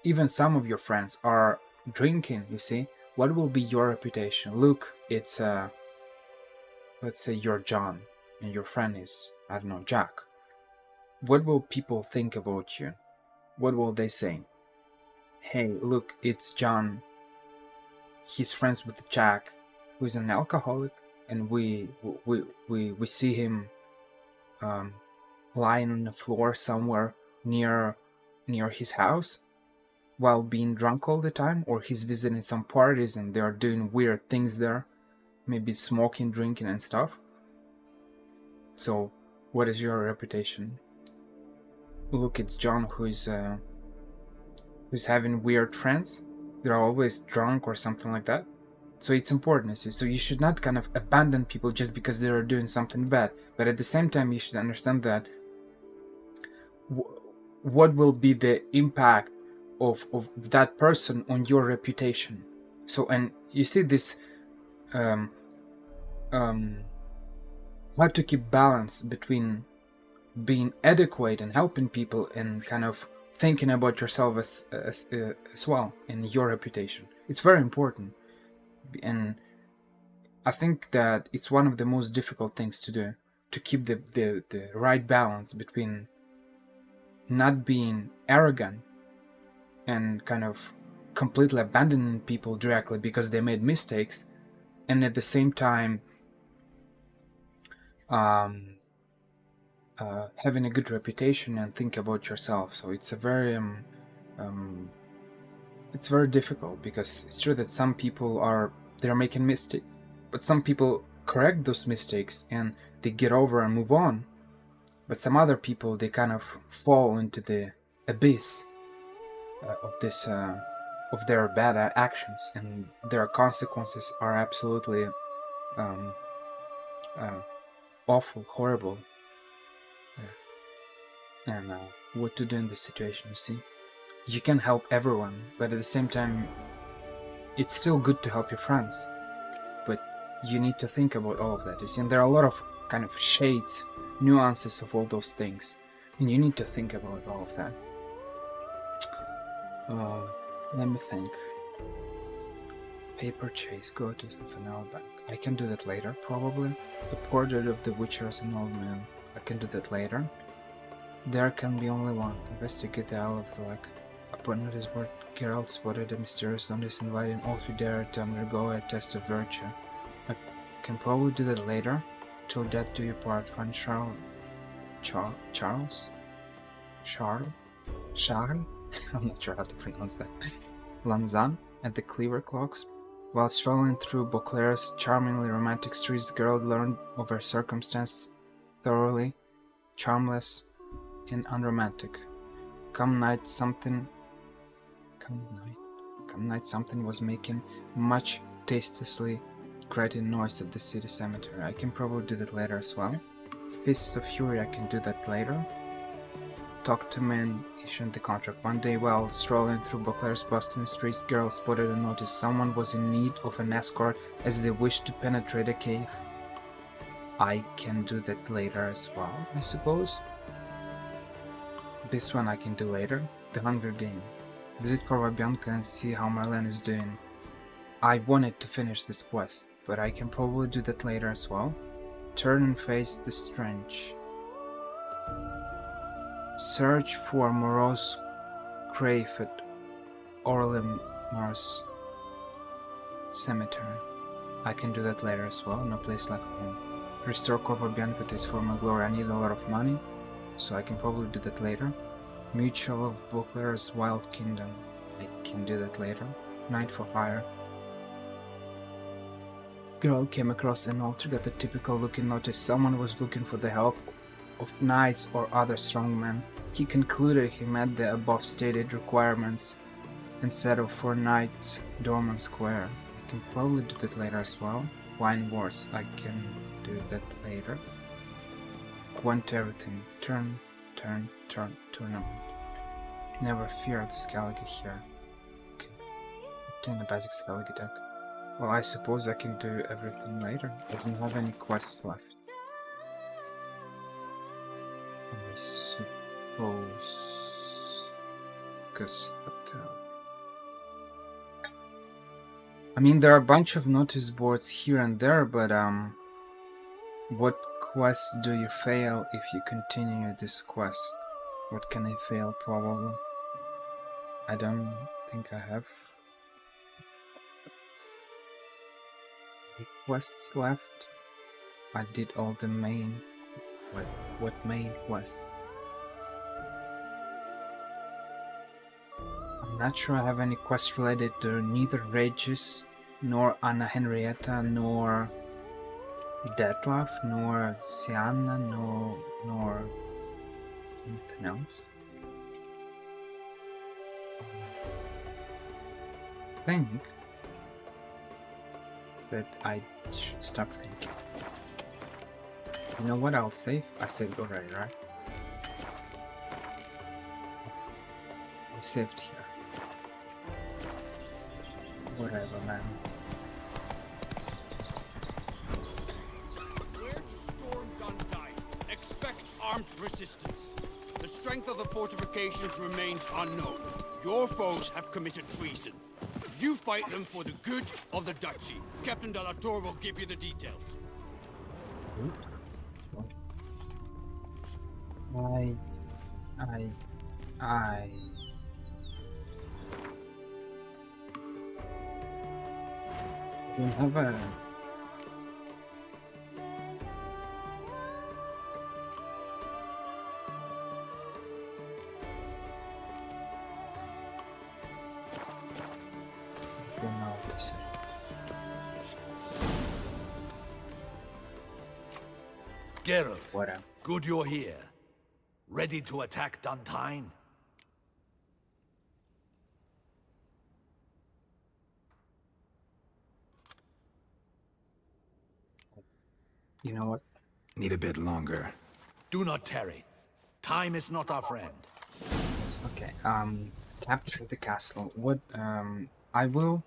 even some of your friends, are drinking, you see, what will be your reputation? Look, it's let's say you're John and your friend is, I don't know, Jack. What will people think about you? What will they say? Hey, look, it's John. He's friends with Jack, who's an alcoholic, and we see him lying on the floor somewhere near his house while being drunk all the time, or he's visiting some parties and they're doing weird things there, maybe smoking, drinking and stuff. So what is your reputation? Look, it's John who's having weird friends. They're always drunk or something like that. So it's important, you see. So you should not kind of abandon people just because they're doing something bad, but at the same time you should understand that what will be the impact of that person on your reputation. So, and you see this have to keep balance between being adequate and helping people and kind of thinking about yourself as well and your reputation. It's very important, and I think that it's one of the most difficult things to do, to keep the right balance between not being arrogant and kind of completely abandoning people directly because they made mistakes, and at the same time having a good reputation and think about yourself. So it's a very it's very difficult, because it's true that some people they're making mistakes, but some people correct those mistakes and they get over and move on. But some other people, they kind of fall into the abyss of this of their bad actions, and their consequences are absolutely awful, horrible. And what to do in this situation, you see? You can help everyone, but at the same time, it's still good to help your friends. But you need to think about all of that, you see? And there are a lot of kind of shades, nuances of all those things, and you need to think about all of that. Let me think. Paper chase, go to the Vanilla Bank. I can do that later, probably. The portrait of the Witcher as an old man. I can do that later. There can be only one. Investigate the Isle of the Lake. Upon his word, Geralt spotted a mysterious zombies inviting all who dare to undergo a test of virtue. I can probably do that later. Till death do you part. Find Charles? I'm not sure how to pronounce that. Lanzan at the Cleaver Clocks. While strolling through Beauclair's charmingly romantic streets, Geralt learned of her circumstance thoroughly charmless and unromantic. Come night something was making much tastelessly grating noise at the city cemetery. I can probably do that later as well. Fists of Fury, I can do that later. Talk to men, issuing the contract. One day while strolling through Beauclair's bustling streets, Geralt spotted and noticed someone was in need of an escort as they wished to penetrate a cave. I can do that later as well, I suppose. This one I can do later. The Hunger Game. Visit Corva Bianca and see how Marlene is doing. I wanted to finish this quest, but I can probably do that later as well. Turn and face the Strange. Search for Morose grave at Orleans Cemetery. I can do that later as well, no place like home. Restore Corva Bianca to its former glory. I need a lot of money, so I can probably do that later. Mutual of Beauclair's Wild Kingdom. I can do that later. Night for Hire. girl came across an altar got the typical looking notice someone was looking for the help of knights or other strongmen. He concluded he met the above stated requirements and settled for Knights Dorman Square. I can probably do that later as well. Wine Wars, I can do that later. Quant everything. Turn, tournament. Never fear the Skellige here. Okay. Obtain the basic Skellige deck. Well, I suppose I can do everything later. I don't have any quests left. I suppose... I mean, there are a bunch of notice boards here and there, but what quests do you fail if you continue this quest? What can I fail? Probably. I don't think I have quests left. I did all the main. What main quests? I'm not sure I have any quests related to neither Regis, nor Anna Henrietta, nor Detlef, nor Sienna, nor anything else. I think that I should stop thinking. You know what? I'll save. I saved already, right? I saved here. Whatever, man. Where to storm Duntine? Expect armed resistance. The strength of the fortifications remains unknown. Your foes have committed treason. You fight them for the good of the duchy. Captain de la Tour will give you the details. I don't have a... Geralt, Whatever. good you're here. Ready to attack Duntine? You know what? Need a bit longer. Do not tarry. Time is not our friend. It's okay. Capture the castle. What? I will.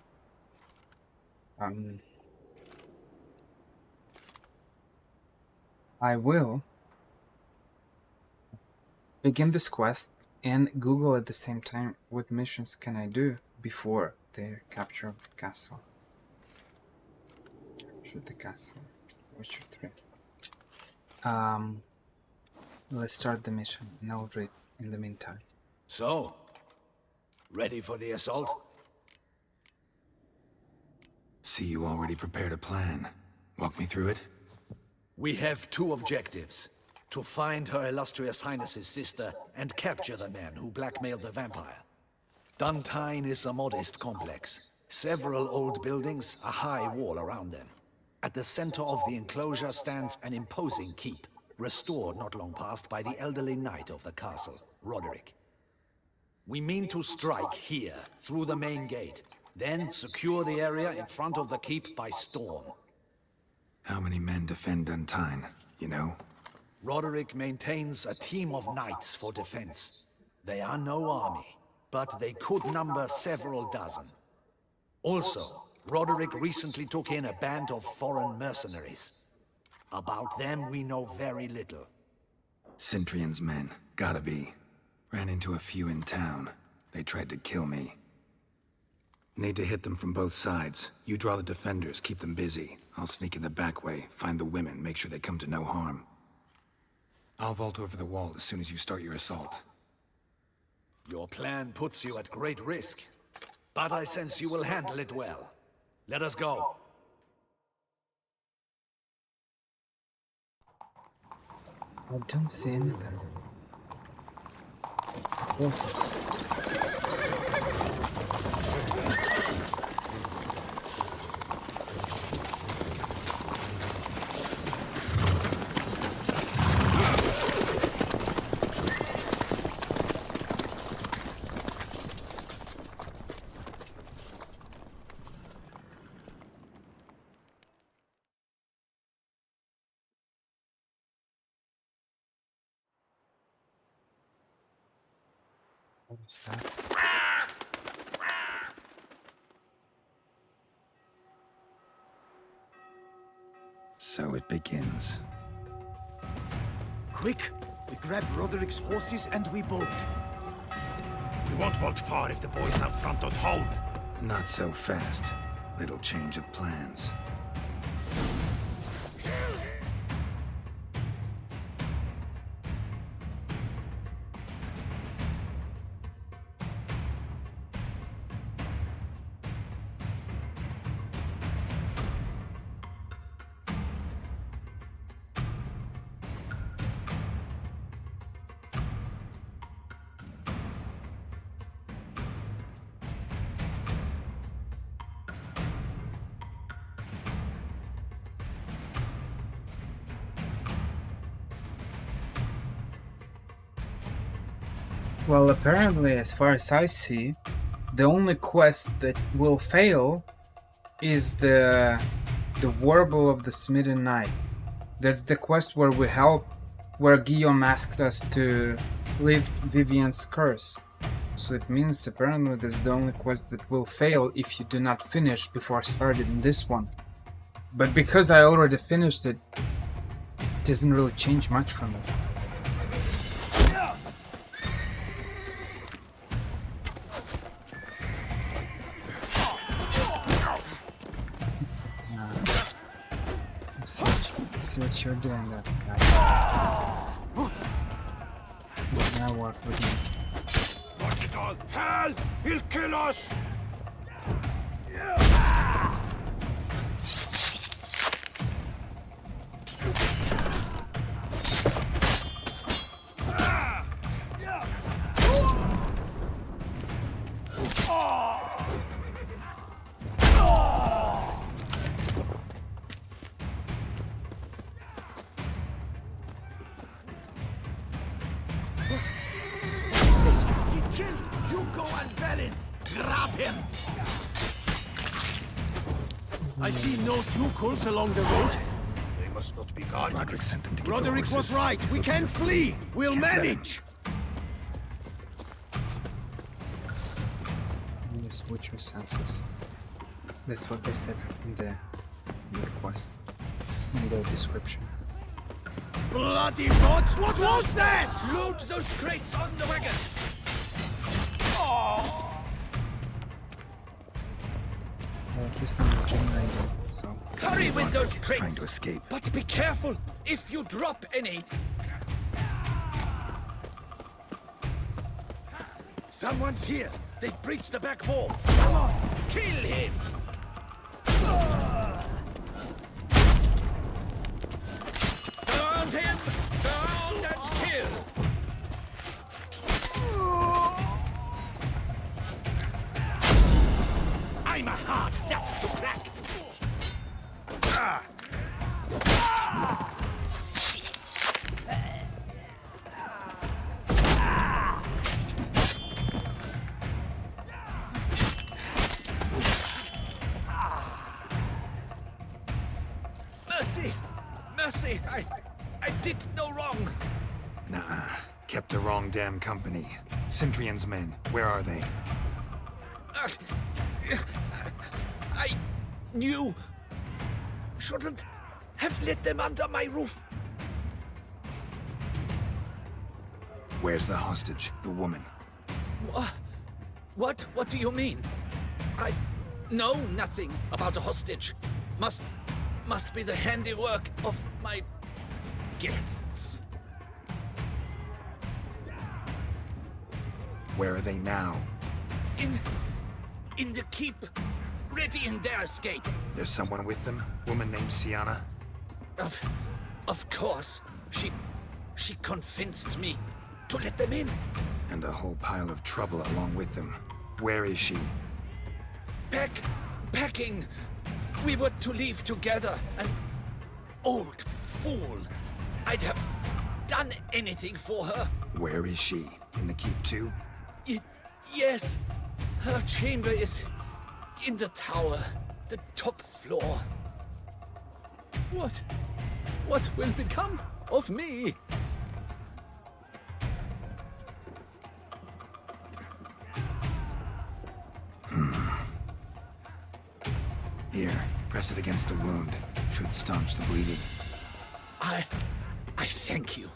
I will begin this quest and Google at the same time what missions can I do before the capture of the castle. Capture the castle. Witcher 3. Let's start the mission and I'll read in the meantime. So, ready for the assault? See, you already prepared a plan. Walk me through it. We have two objectives. To find Her Illustrious Highness's sister and capture the man who blackmailed the vampire. Duntine is a modest complex. Several old buildings, a high wall around them. At the center of the enclosure stands an imposing keep, restored not long past by the elderly knight of the castle, Roderick. We mean to strike here, through the main gate, then secure the area in front of the keep by storm. How many men defend Duntine, you know? Roderick maintains a team of knights for defense. They are no army, but they could number several dozen. Also, Roderick recently took in a band of foreign mercenaries. About them we know very little. Cintrian's men, gotta be. Ran into a few in town. They tried to kill me. Need to hit them from both sides. You draw the defenders, keep them busy. I'll sneak in the back way, find the women, make sure they come to no harm. I'll vault over the wall as soon as you start your assault. Your plan puts you at great risk, but I sense you will handle it well. Let us go. I don't see anything. Oh. What is that? So it begins. Quick! We grab Roderick's horses and we bolt. We won't vault far if the boys out front don't hold. Not so fast. Little change of plans. Well, apparently, as far as I see, the only quest that will fail is the Warble of the Smitten Knight. That's the quest where we help, where Guillaume asked us to lift Vivian's curse. So it means apparently that's the only quest that will fail if you do not finish before starting this one. But because I already finished it, it doesn't really change much from it. See what you're doing there, guys. It's not gonna work with me. Watch it all! Hell! He'll kill us! I see no Tukuls along the road. They must not be guarded. Roderick sent them to get Roderick the was horses. right. We can flee. We'll manage. You switch your senses. That's what they said in the quest, in the description. Bloody bots! What was that? Load those crates on the wagon! At least I'm regenerating, so... Hurry with those Trying crates! to escape. But be careful if you drop any. Someone's here. They've breached the back wall. Come on, kill him! Surround him! Surround and kill! I'm a hard nut to crack! Mercy! Mercy! I did no wrong! Nah, kept the wrong damn company. Centrion's men, where are they? I knew. Shouldn't have let them under my roof. Where's the hostage, the woman? What? What do you mean? I know nothing about a hostage. Must be the handiwork of my guests. Where are they now? In the keep, readying their escape. There's someone with them? Woman named Sienna? Of course. She convinced me to let them in. And a whole pile of trouble along with them. Where is she? Packing. We were to leave together. An old fool. I'd have done anything for her. Where is she? In the keep too? Yes. Her chamber is in the tower, the top floor. What will become of me? Here, press it against the wound. Should staunch the bleeding. I thank you.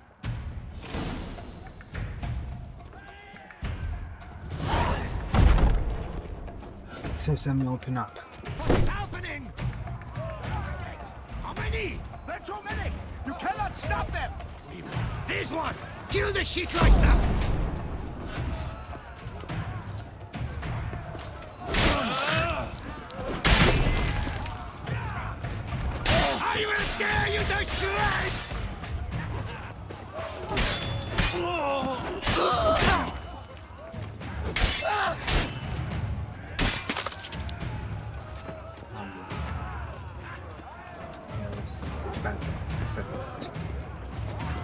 It says let me open up. What's happening? How many? There are too many! You cannot stop them! There's one! Kill the shitleister! I will tear you to shreds! Yes, but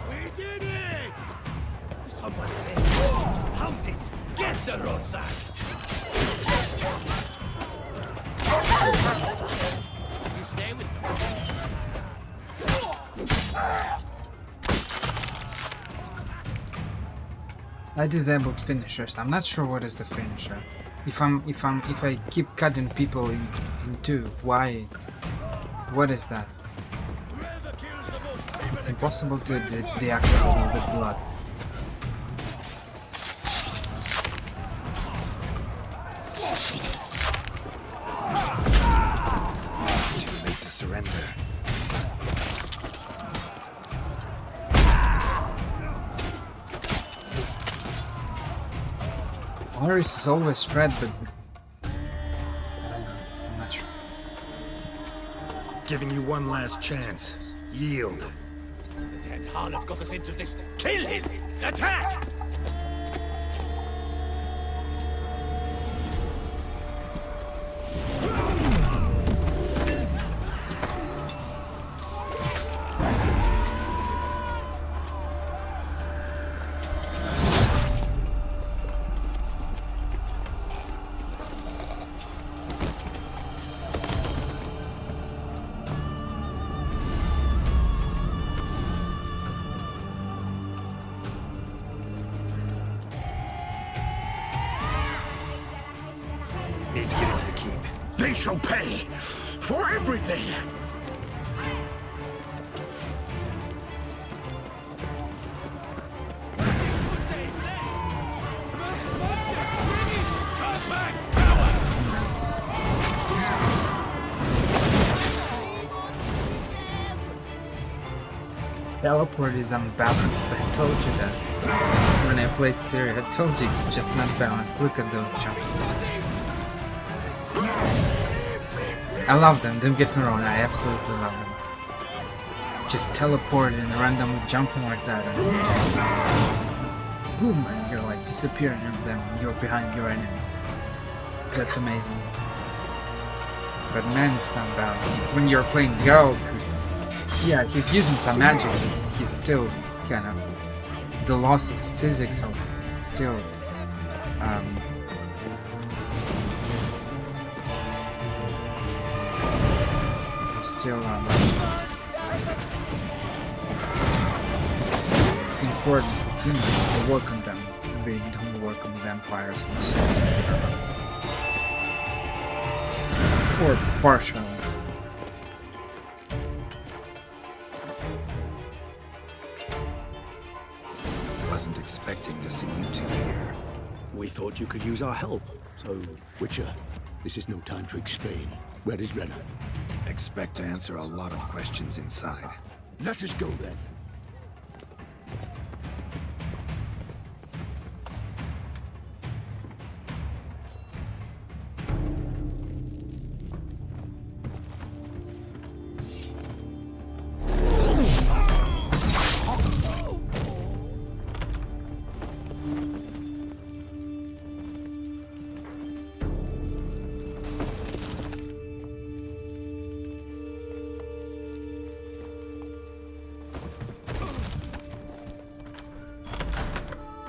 We did it! Someone's there. Hound it! Get the roadside! You stay with me. I disabled finishers. I'm not sure what is the finisher. If I keep cutting people in two, why? What is that? It's impossible to deactivate the blood. Too late to surrender. Loris is always red, but I'm not sure. Giving you one last chance. Yield. The dead harlot got us into this. Kill him! Attack! Need to get into the keep. They shall pay for everything! Teleport is unbalanced. I told you that when I played Syria. I told you it's just not balanced. Look at those jumps. I love them, don't get me wrong, I absolutely love them. Just teleporting and randomly jumping like that and boom, and you're like disappearing and then you're behind your enemy. That's amazing. But man, it's not balanced. When you're playing Go, yeah, he's using some magic, but he's still kind of the loss of physics of still important for humans to work on them. They don't work on vampires or partial. Wasn't expecting to see you two here. We thought you could use our help. So, Witcher, this is no time to explain. Where is Renna? Expect to answer a lot of questions inside. Let us go then.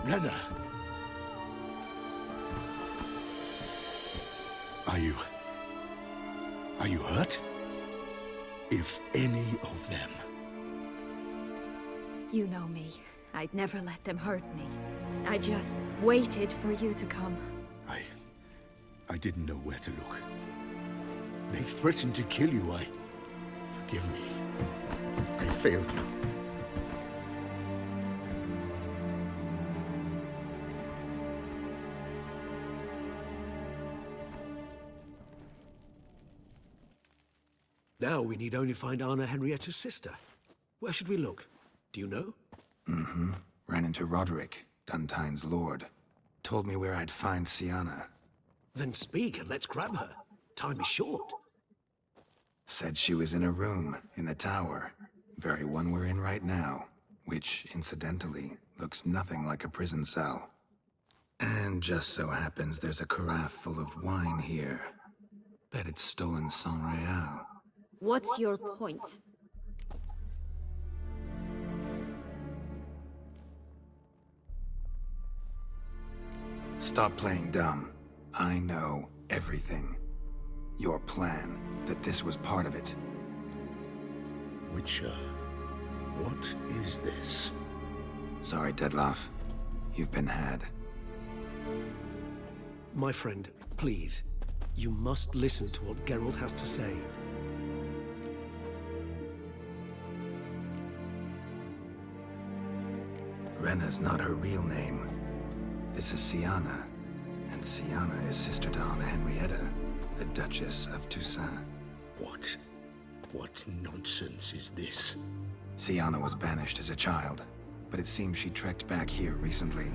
Renna! Are you hurt? If any of them. You know me. I'd never let them hurt me. I just waited for you to come. I didn't know where to look. They threatened to kill you. Forgive me. I failed you. Now we need only find Anna Henrietta's sister. Where should we look? Do you know? Mm-hmm. Ran into Roderick, Duntine's lord. Told me where I'd find Siana. Then speak and let's grab her. Time is short. Said she was in a room in the tower. Very one we're in right now. Which, incidentally, looks nothing like a prison cell. And just so happens there's a carafe full of wine here. Bet it's stolen San Real. What's your point? Stop playing dumb. I know everything. Your plan, that this was part of it. Witcher, what is this? Sorry, Dettlaff. You've been had. My friend, please. You must listen to what Geralt has to say. Rena's not her real name. This is Siana. And Siana is sister to Anna Henrietta, the Duchess of Toussaint. What? What nonsense is this? Siana was banished as a child, but it seems she trekked back here recently.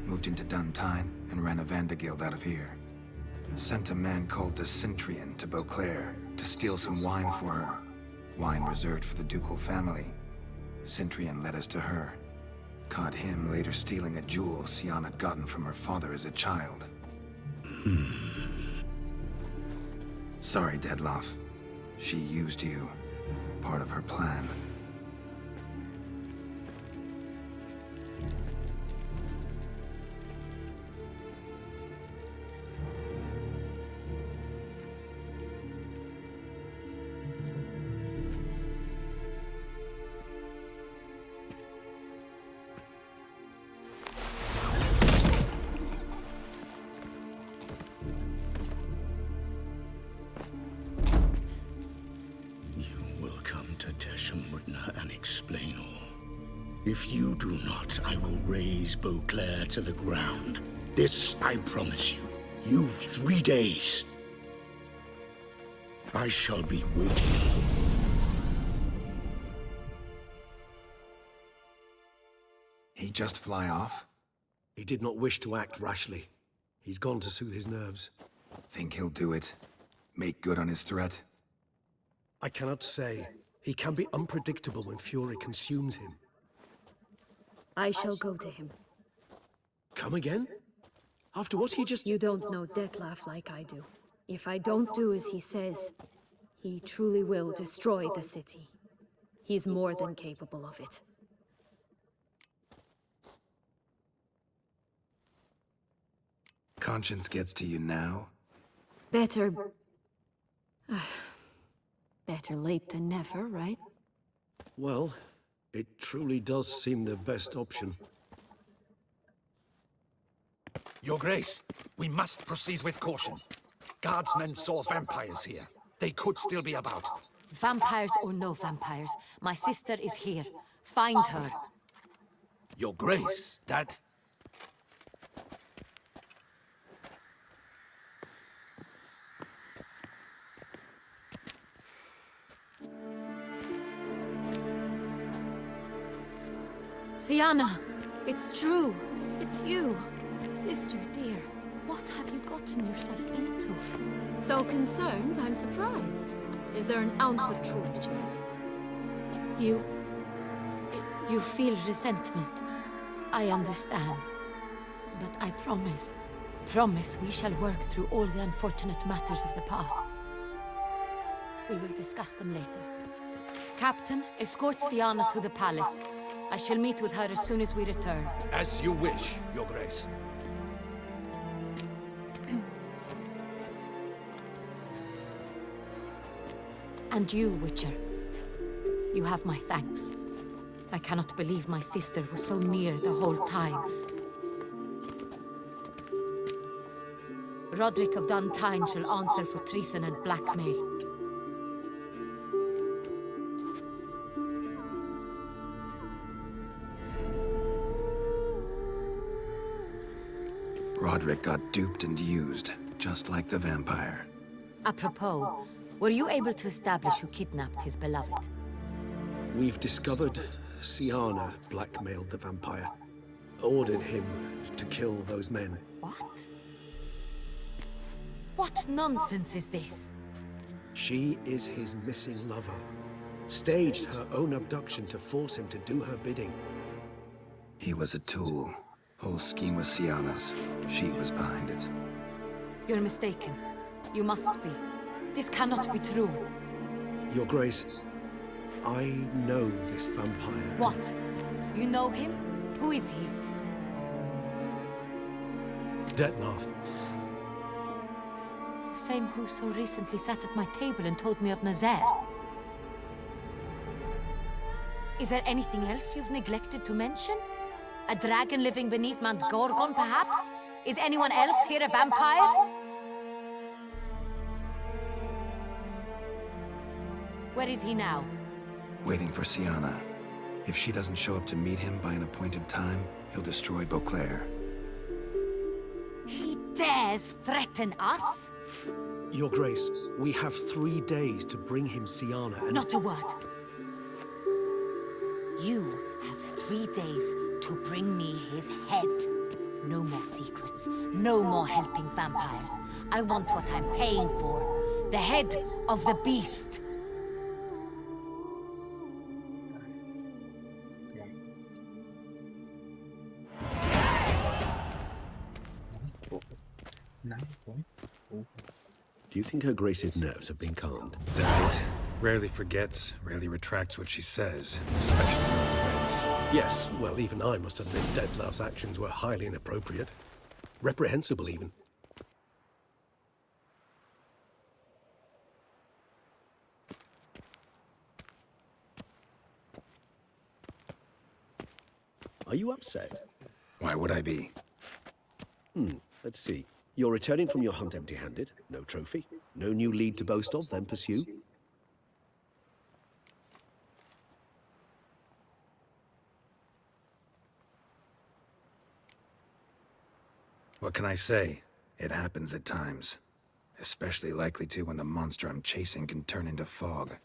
Moved into Duntine and ran a Vandergild out of here. Sent a man called the Centrian to Beauclair to steal some wine for her. Wine reserved for the ducal family. Centrian led us to her. Caught him later stealing a jewel Siana had gotten from her father as a child. Sorry, Dettlaff. She used you. Part of her plan. And explain all. If you do not, I will raise Beauclair to the ground. This I promise you. You've 3 days. I shall be waiting. He just fly off? He did not wish to act rashly. He's gone to soothe his nerves. Think he'll do it? Make good on his threat? I cannot say. He can be unpredictable when fury consumes him. I shall go to him. Come again? After what he just... You don't know Dettlaff like I do. If I don't do as he says, he truly will destroy the city. He's more than capable of it. Conscience gets to you now? Better... Better late than never, right? Well, it truly does seem the best option. Your Grace, we must proceed with caution. Guardsmen saw vampires here. They could still be about. Vampires or no vampires, my sister is here. Find her. Your Grace, that... Siana, it's true. It's you. Sister, dear, what have you gotten yourself into? So concerned, I'm surprised. Is there an ounce of truth to it? You feel resentment. I understand. But I promise we shall work through all the unfortunate matters of the past. We will discuss them later. Captain, escort Siana to the palace. I shall meet with her as soon as we return. As you wish, Your Grace. And you, Witcher. You have my thanks. I cannot believe my sister was so near the whole time. Roderick of Duntine shall answer for treason and blackmail. Roderick got duped and used, just like the vampire. Apropos, were you able to establish who kidnapped his beloved? We've discovered Siana blackmailed the vampire. Ordered him to kill those men. What? What nonsense is this? She is his missing lover. Staged her own abduction to force him to do her bidding. He was a tool. Whole scheme was Siana's. She was behind it. You're mistaken. You must be. This cannot be true. Your Grace, I know this vampire. What? You know him? Who is he? Dettlaff. Same who so recently sat at my table and told me of Nazaire. Is there anything else you've neglected to mention? A dragon living beneath Mount Gorgon, perhaps? Is anyone else here a vampire? Where is he now? Waiting for Siana. If she doesn't show up to meet him by an appointed time, he'll destroy Beauclair. He dares threaten us? Your Grace, we have 3 days to bring him Siana and... Not a word. You have 3 days to bring me his head. No more secrets. No more helping vampires. I want what I'm paying for. The head of the beast. Do you think Her Grace's nerves have been calmed? Right. Rarely forgets, rarely retracts what she says, especially when threats. Yes, well, even I must admit Dettlaff's actions were highly inappropriate. Reprehensible, even. Are you upset? Why would I be? Let's see. You're returning from your hunt empty-handed. No trophy. No new lead to boast of, then pursue. What can I say? It happens at times. Especially likely to when the monster I'm chasing can turn into fog.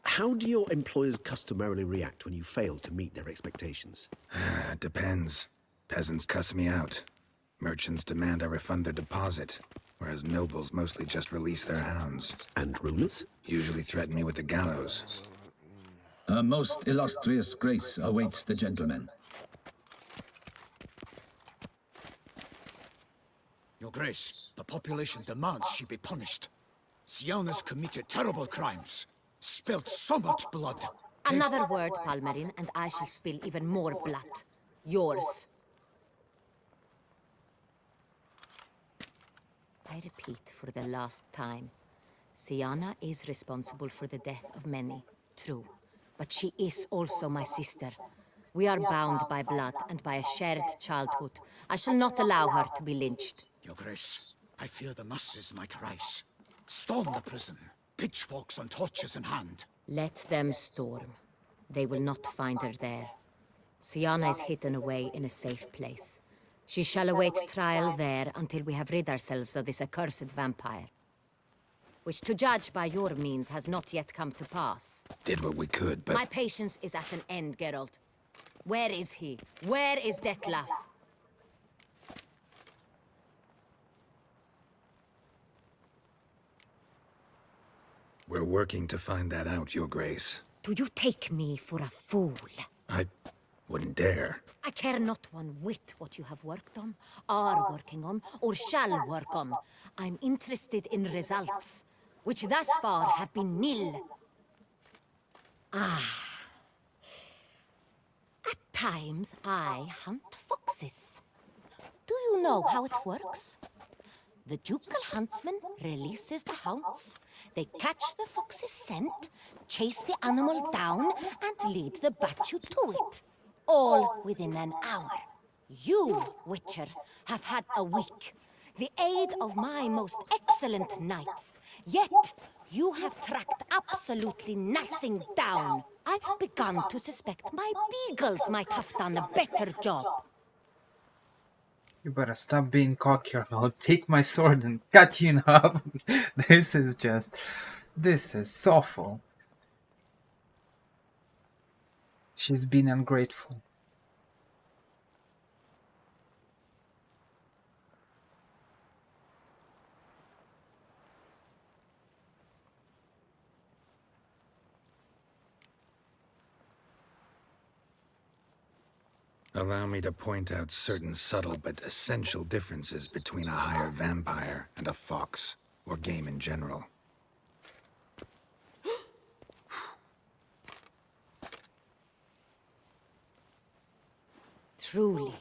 How do your employers customarily react when you fail to meet their expectations? It depends. Peasants cuss me out. Merchants demand I refund their deposit, whereas nobles mostly just release their hounds. And rulers? Usually threaten me with the gallows. Her most illustrious grace awaits the gentleman. Your Grace, the population demands she be punished. Siana's committed terrible crimes. Spilt so much blood. Another word, Palmerin, and I shall spill even more blood. Yours. I repeat for the last time. Siana is responsible for the death of many, true. But she is also my sister. We are bound by blood and by a shared childhood. I shall not allow her to be lynched. Your Grace, I fear the masses might rise. Storm the prison, pitchforks and torches in hand. Let them storm. They will not find her there. Siana is hidden away in a safe place. She shall await trial there until we have rid ourselves of this accursed vampire. Which, to judge by your means, has not yet come to pass. Did what we could, but... My patience is at an end, Geralt. Where is he? Where is Dettlaff? We're working to find that out, Your Grace. Do you take me for a fool? I wouldn't dare. I care not one whit what you have worked on, are working on, or shall work on. I'm interested in results, which thus far have been nil. At times, I hunt foxes. Do you know how it works? The ducal huntsman releases the hounds. They catch the fox's scent, chase the animal down, and lead the battue to it. All within an hour. You, Witcher, have had a week. the aid of my most excellent knights. Yet, you have tracked absolutely nothing down. I've begun to suspect my beagles might have done a better job. You better stop being cocky or I'll take my sword and cut you in half. This is awful. She's been ungrateful. Allow me to point out certain subtle but essential differences between a higher vampire and a fox, or game in general. Truly.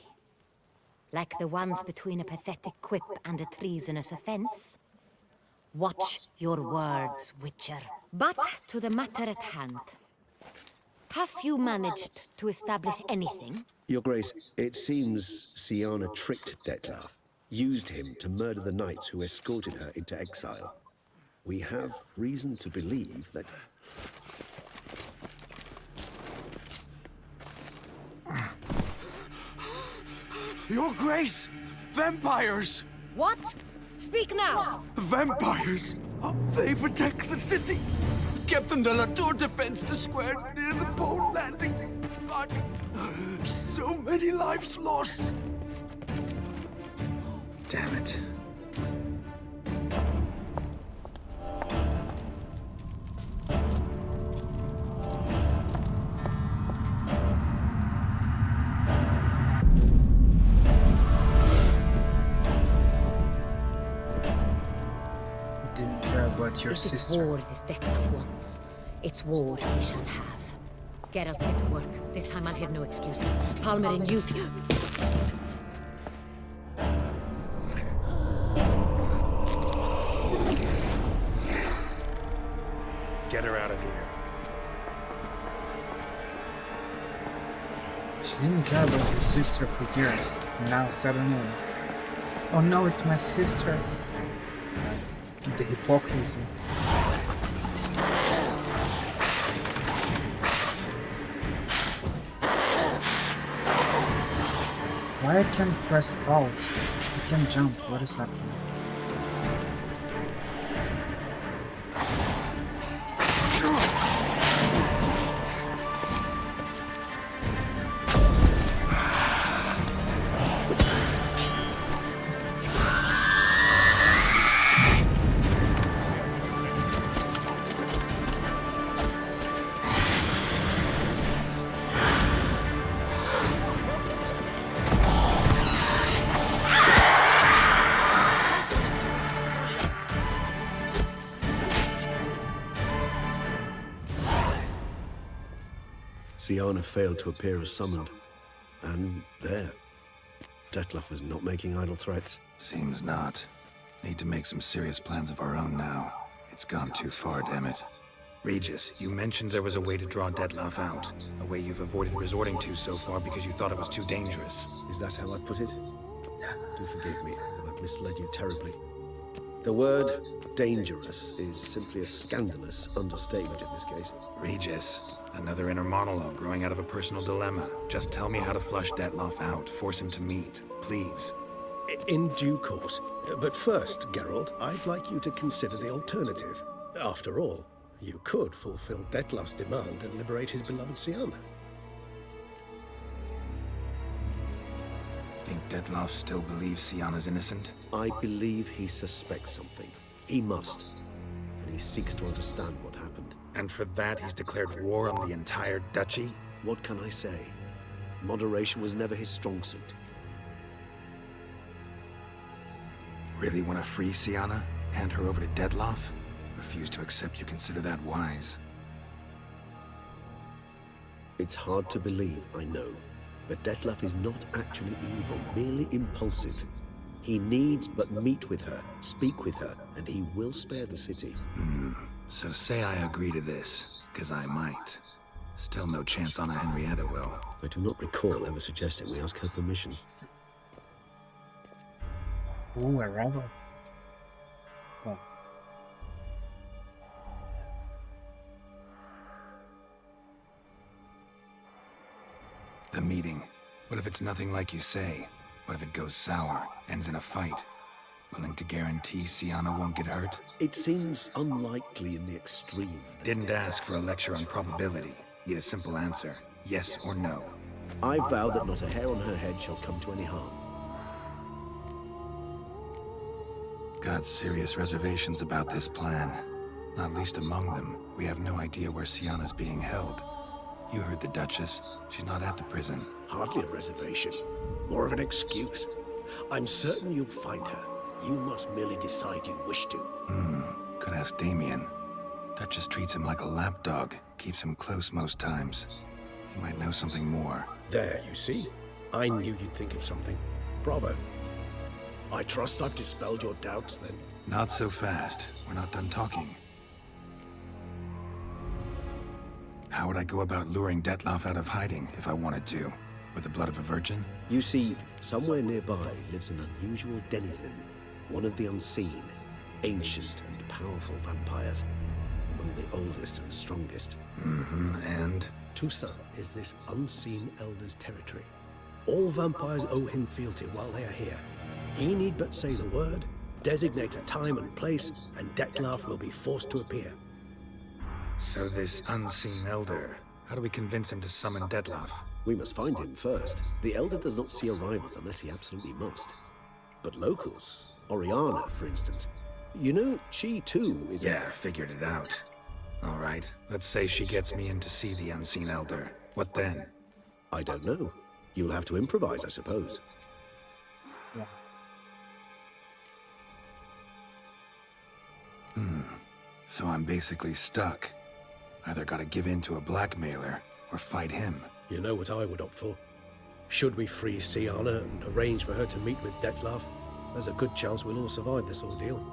Like the ones between a pathetic quip and a treasonous offense. Watch your words, Witcher. But to the matter at hand. Have you managed to establish anything? Your Grace, it seems Syanna tricked Dettlaff, used him to murder the knights who escorted her into exile. We have reason to believe that... Your Grace! Vampires! What? Speak now! Vampires! They've attacked the city! Captain de la Tour defends the square near the boat landing, but so many lives lost! Damn it. Didn't care about your If sister. it's war this Dettlaff wants, it's war he shall have. Geralt, get to work. This time I'll hear no excuses. Palmer and you... Get her out of here. She didn't care about your sister for years. Now suddenly... Oh no, it's my sister. The hypocrisy. Why I can't press alt? I can't jump. What is happening? Syanna failed to appear as summoned. And there. Dettlaff was not making idle threats. Seems not. Need to make some serious plans of our own now. It's gone too far, damn it. Regis, you mentioned there was a way to draw Dettlaff out. A way you've avoided resorting to so far because you thought it was too dangerous. Is that how I put it? Do forgive me that I've misled you terribly. The word dangerous is simply a scandalous understatement in this case. Regis, another inner monologue growing out of a personal dilemma. Just tell me how to flush Dettlaff out. Force him to meet, please. In due course. But first, Geralt, I'd like you to consider the alternative. After all, you could fulfill Dettlaff's demand and liberate his beloved Syanna. Think Dettlaff still believes Syanna's innocent? I believe he suspects something. He must. And he seeks to understand what happened. And for that, he's declared war on the entire duchy? What can I say? Moderation was never his strong suit. Really want to free Syanna? Hand her over to Dettlaff? Refuse to accept you consider that wise. It's hard to believe, I know. But Dettlaff is not actually evil, merely impulsive. He needs but meet with her, speak with her, and he will spare the city. So say I agree to this, because I might. Still no chance Anna Henrietta will. I do not recall ever suggesting we ask her permission. Ooh, a rebel. Oh. The meeting. What if it's nothing like you say? What if it goes sour, ends in a fight? Willing to guarantee Sienna won't get hurt? It seems unlikely in the extreme. Didn't ask for a lecture on probability. Need a simple answer. Yes or no. I vow that not a hair on her head shall come to any harm. Got serious reservations about this plan. Not least among them, we have no idea where Sienna's being held. You heard the Duchess. She's not at the prison. Hardly a reservation. More of an excuse. I'm certain you'll find her. You must merely decide you wish to. Could ask Damien. Duchess treats him like a lapdog. Keeps him close most times. He might know something more. There, you see? I knew you'd think of something. Bravo. I trust I've dispelled your doubts, then. Not so fast. We're not done talking. How would I go about luring Detloff out of hiding if I wanted to? With the blood of a virgin? You see, somewhere nearby lives an unusual denizen. One of the unseen, ancient and powerful vampires. Among the oldest and strongest. And? Toussaint is this unseen elder's territory. All vampires owe him fealty while they are here. He need but say the word, designate a time and place, and Detloff will be forced to appear. So this unseen elder, how do we convince him to summon Detloff? We must find him first. The elder does not see arrivals unless he absolutely must. But locals, Oriana, for instance, you know, she too is Yeah, figured it out. All right, let's say she gets me in to see the unseen elder. What then? I don't know. You'll have to improvise, I suppose. Yeah. So I'm basically stuck. Either gotta give in to a blackmailer, or fight him. You know what I would opt for? Should we free Sienna and arrange for her to meet with Detloff, there's a good chance we'll all survive this ordeal.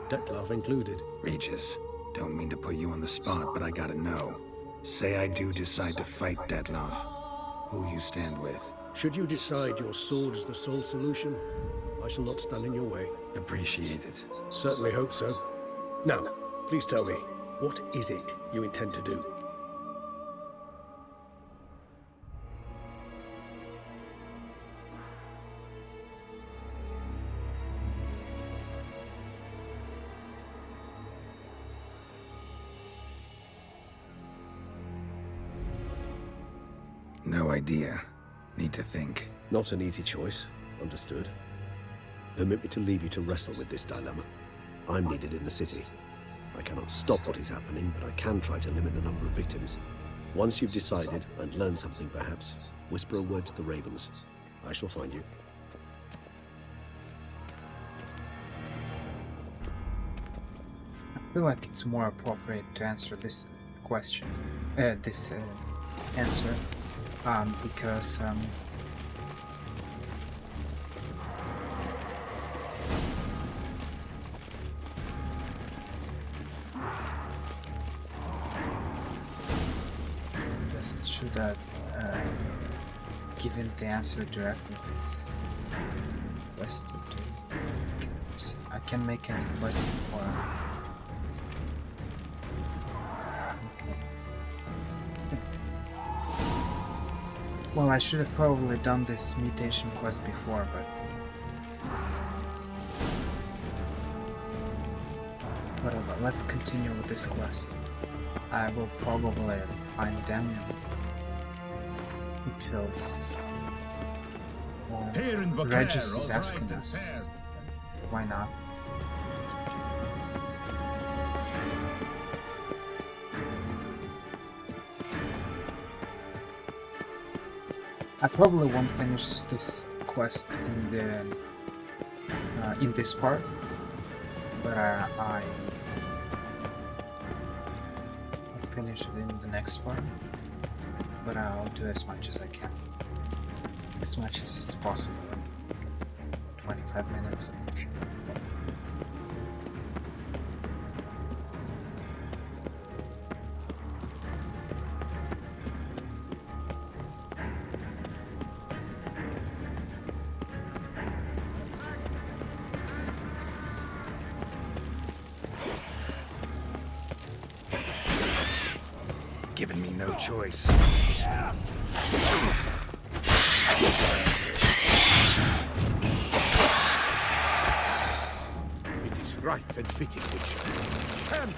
Detloff included. Regis, don't mean to put you on the spot, but I gotta know. Say I do decide to fight Detloff. Who'll you stand with? Should you decide your sword is the sole solution, I shall not stand in your way. Appreciate it. Certainly hope so. Now, please tell me, what is it you intend to do? No idea. Need to think. Not an easy choice. Understood. Permit me to leave you to wrestle with this dilemma. I'm needed in the city. I cannot stop what is happening, but I can try to limit the number of victims. Once you've decided, and learned something perhaps, whisper a word to the Ravens. I shall find you. I feel like it's more appropriate to answer this question, answer, because it's true that giving the answer directly is requested to. I can make a request for. Well, I should have probably done this mutation quest before, but whatever. Let's continue with this quest. I will probably find Damien. It feels Here in Beauclair, Regis is all asking right, us. fair. Why not? I probably won't finish this quest in this part, but I'll finish it in the next part. But I'll do as much as I can, as much as it's possible. 25 minutes. giving me no choice. It is right and fitting, Witcher. And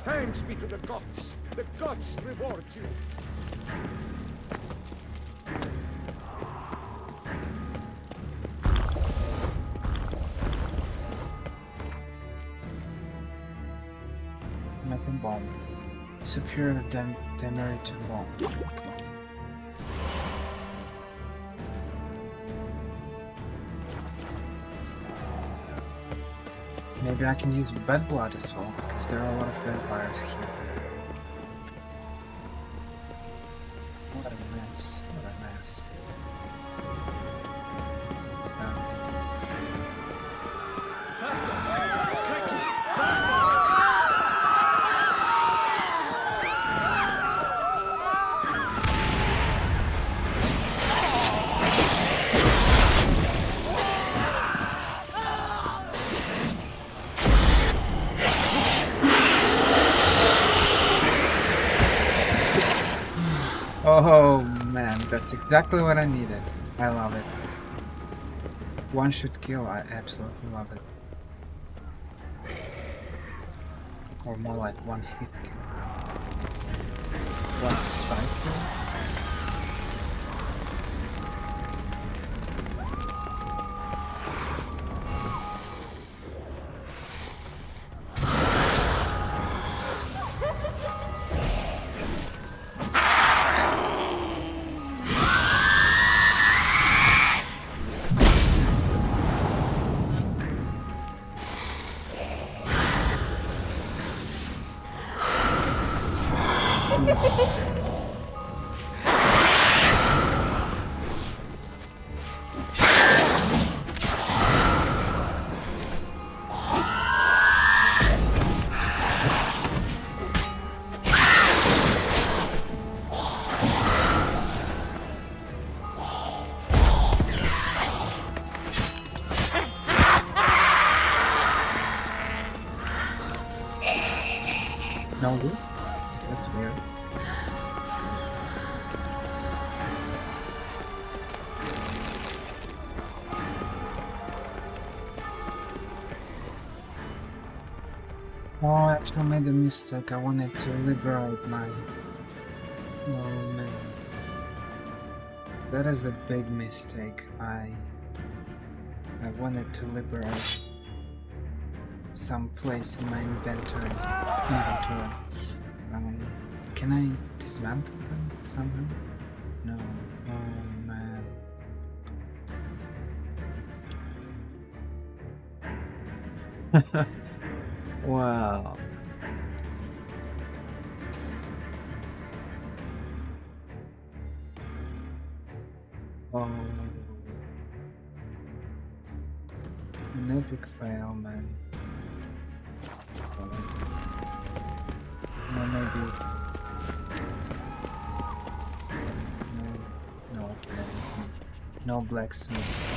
thanks be to the gods. The gods reward you. Weapon bomb. Superior generator bomb. Okay. Maybe I can use bed blood as well, because there are a lot of vampires here. What a mess. What a mess. Oh man, that's exactly what I needed. I love it. One shoot kill, I absolutely love it. Or more like one hit kill. One strike kill. No good? That's weird. Oh, I actually made a mistake. I wanted to liberate my... Oh man. That is a big mistake. I wanted to liberate some place in my inventory. Can I dismantle them somehow? No. Oh man. Wow. Oh. An epic fail, man. No, maybe. No, okay. No blacksmiths.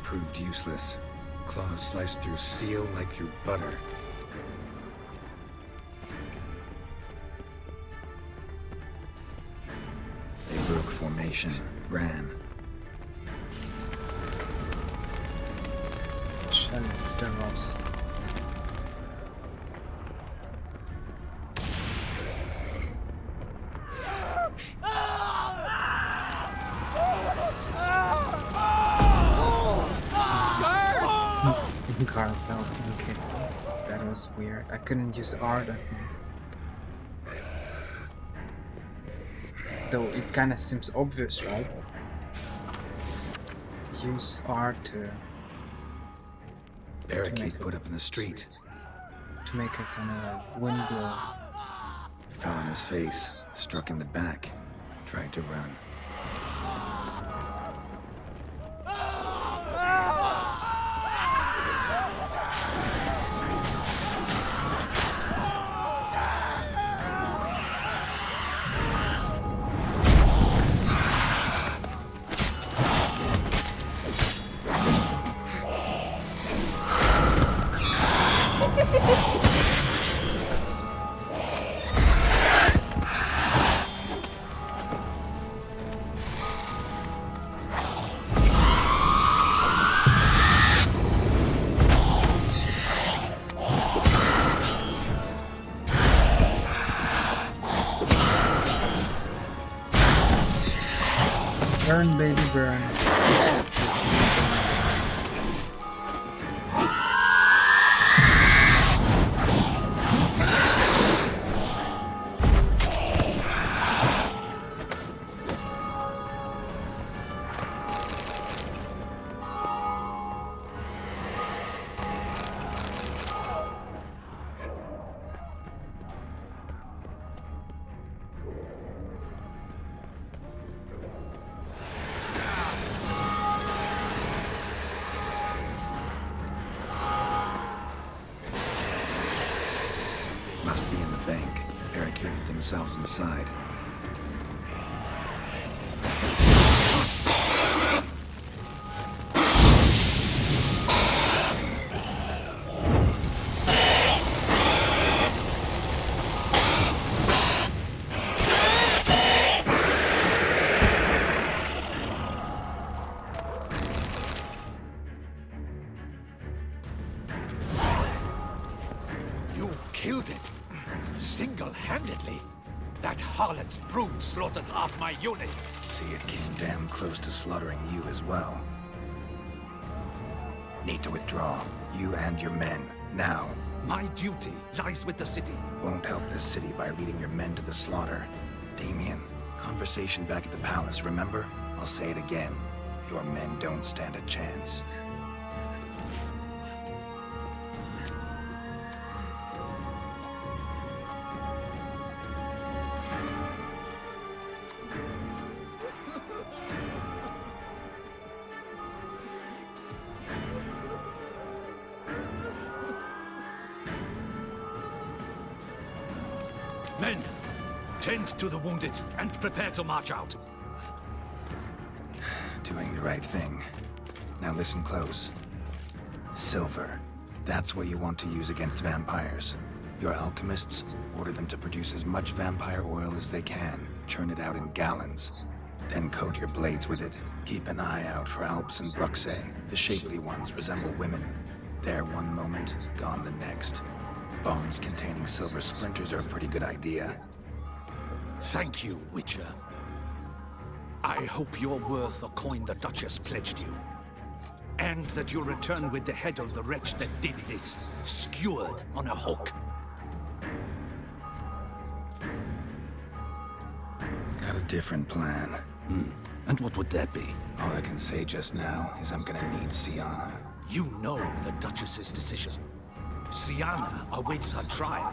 Proved useless. Claws sliced through steel like through butter. They broke formation, ran. Shell devils. Carl fell. Okay, that was weird. I couldn't use art at me. Though it kind of seems obvious, right? Use art to... Barricade put up in the street. to make a kind of wind blow. Fell on his face, struck in the back, tried to run. Burn, baby, burn. Must be in the bank, barricaded themselves inside. You killed it. Single-handedly. That harlot's brood slaughtered half my unit. See, it came damn close to slaughtering you as well. Need to withdraw. You and your men. Now. My duty lies with the city. Won't help this city by leading your men to the slaughter. Damien, conversation back at the palace, remember? I'll say it again. Your men don't stand a chance. Men, tend to the wounded and prepare to march out. Doing the right thing. Now listen close. Silver. That's what you want to use against vampires. Your alchemists, order them to produce as much vampire oil as they can. Churn it out in gallons. Then coat your blades with it. Keep an eye out for Alps and Bruxae. The shapely ones resemble women. There one moment, gone the next. Bombs containing silver splinters are a pretty good idea. Thank you, Witcher. I hope you're worth the coin the Duchess pledged you. And that you'll return with the head of the wretch that did this, skewered on a hook. Got a different plan. And what would that be? All I can say just now is I'm gonna need Siana. You know the Duchess's decision. Siana awaits her trial,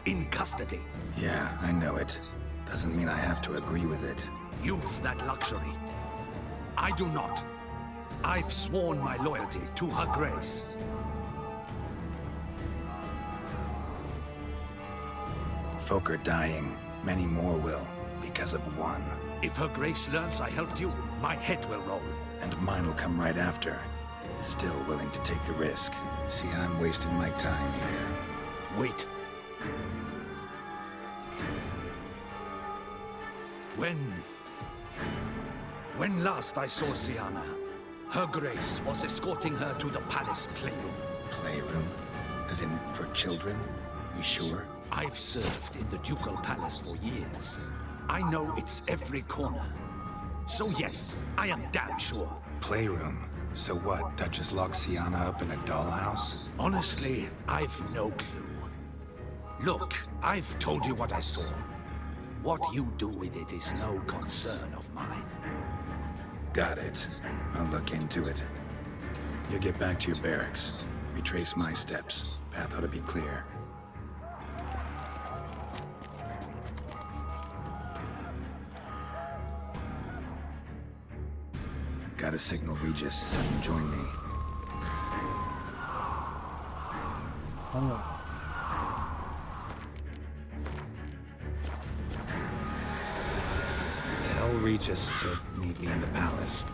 in custody. Yeah, I know it. Doesn't mean I have to agree with it. You've that luxury. I do not. I've sworn my loyalty to Her Grace. Folk are dying. Many more will, because of one. If Her Grace learns I helped you, my head will roll. And mine will come right after. Still willing to take the risk. See, I'm wasting my time here. Wait. When last I saw Siana, Her Grace was escorting her to the palace playroom. Playroom? As in, for children? You sure? I've served in the ducal palace for years. I know it's every corner. So yes, I am damn sure. Playroom? So what, Duchess locked Siana up in a dollhouse? Honestly, I've no clue. Look, I've told you what I saw. What you do with it is no concern of mine. Got it. I'll look into it. You get back to your barracks. Retrace my steps. Path ought to be clear. gotta signal Regis. Have him join me. Oh. Tell Regis to meet me in the palace.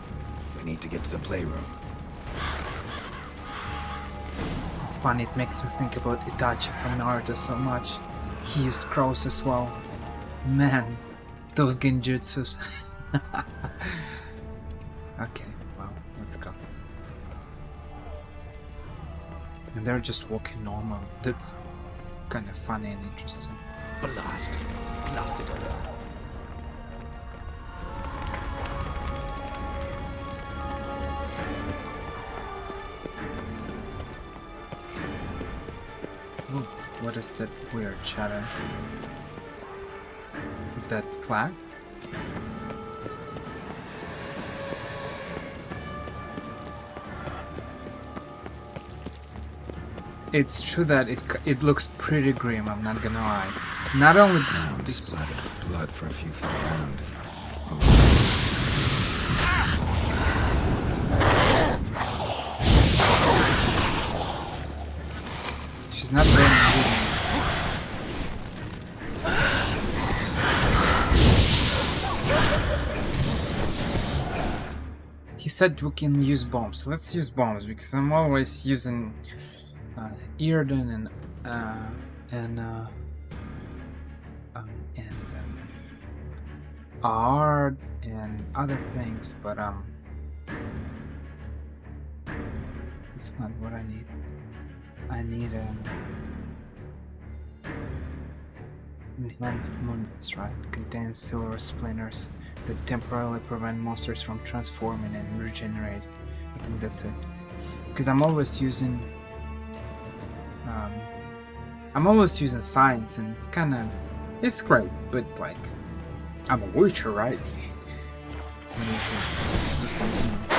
We need to get to the playroom. It's funny, it makes me think about Itachi from Naruto so much. He used crows as well. Man, those genjutsus. Okay, well, let's go. And they're just walking normal. That's kind of funny and interesting. Blast it all. Ooh, what is that weird chatter? Is that flag? It's true that it looks pretty grim, I'm not gonna lie. Not only Ground splattered with blood for a few feet around. She's not very moving. He said we can use bombs. Let's use bombs because I'm always using Earden and art and other things, but it's not what I need. I need enhanced mundus, right? Contains silver splinters that temporarily prevent monsters from transforming and regenerate. I think that's it. Because I'm always using science, and it's great, but like, I'm a witcher, right? I need to do something else.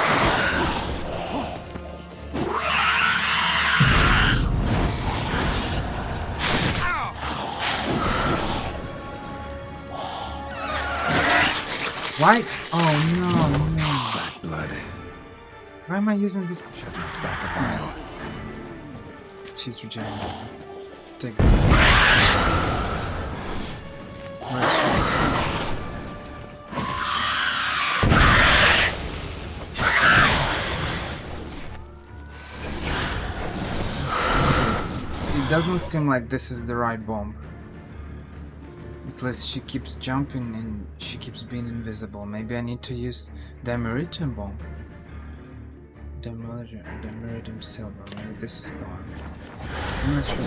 Why? Oh no, Black blood. Why am I using this? Shut my back of aisle. She's regenerating. Take this. Where's she? It doesn't seem like this is the right bomb. Plus she keeps jumping and she keeps being invisible. Maybe I need to use Dimeritium bomb. Dimeritium silver. Maybe this is the one. I'm not sure.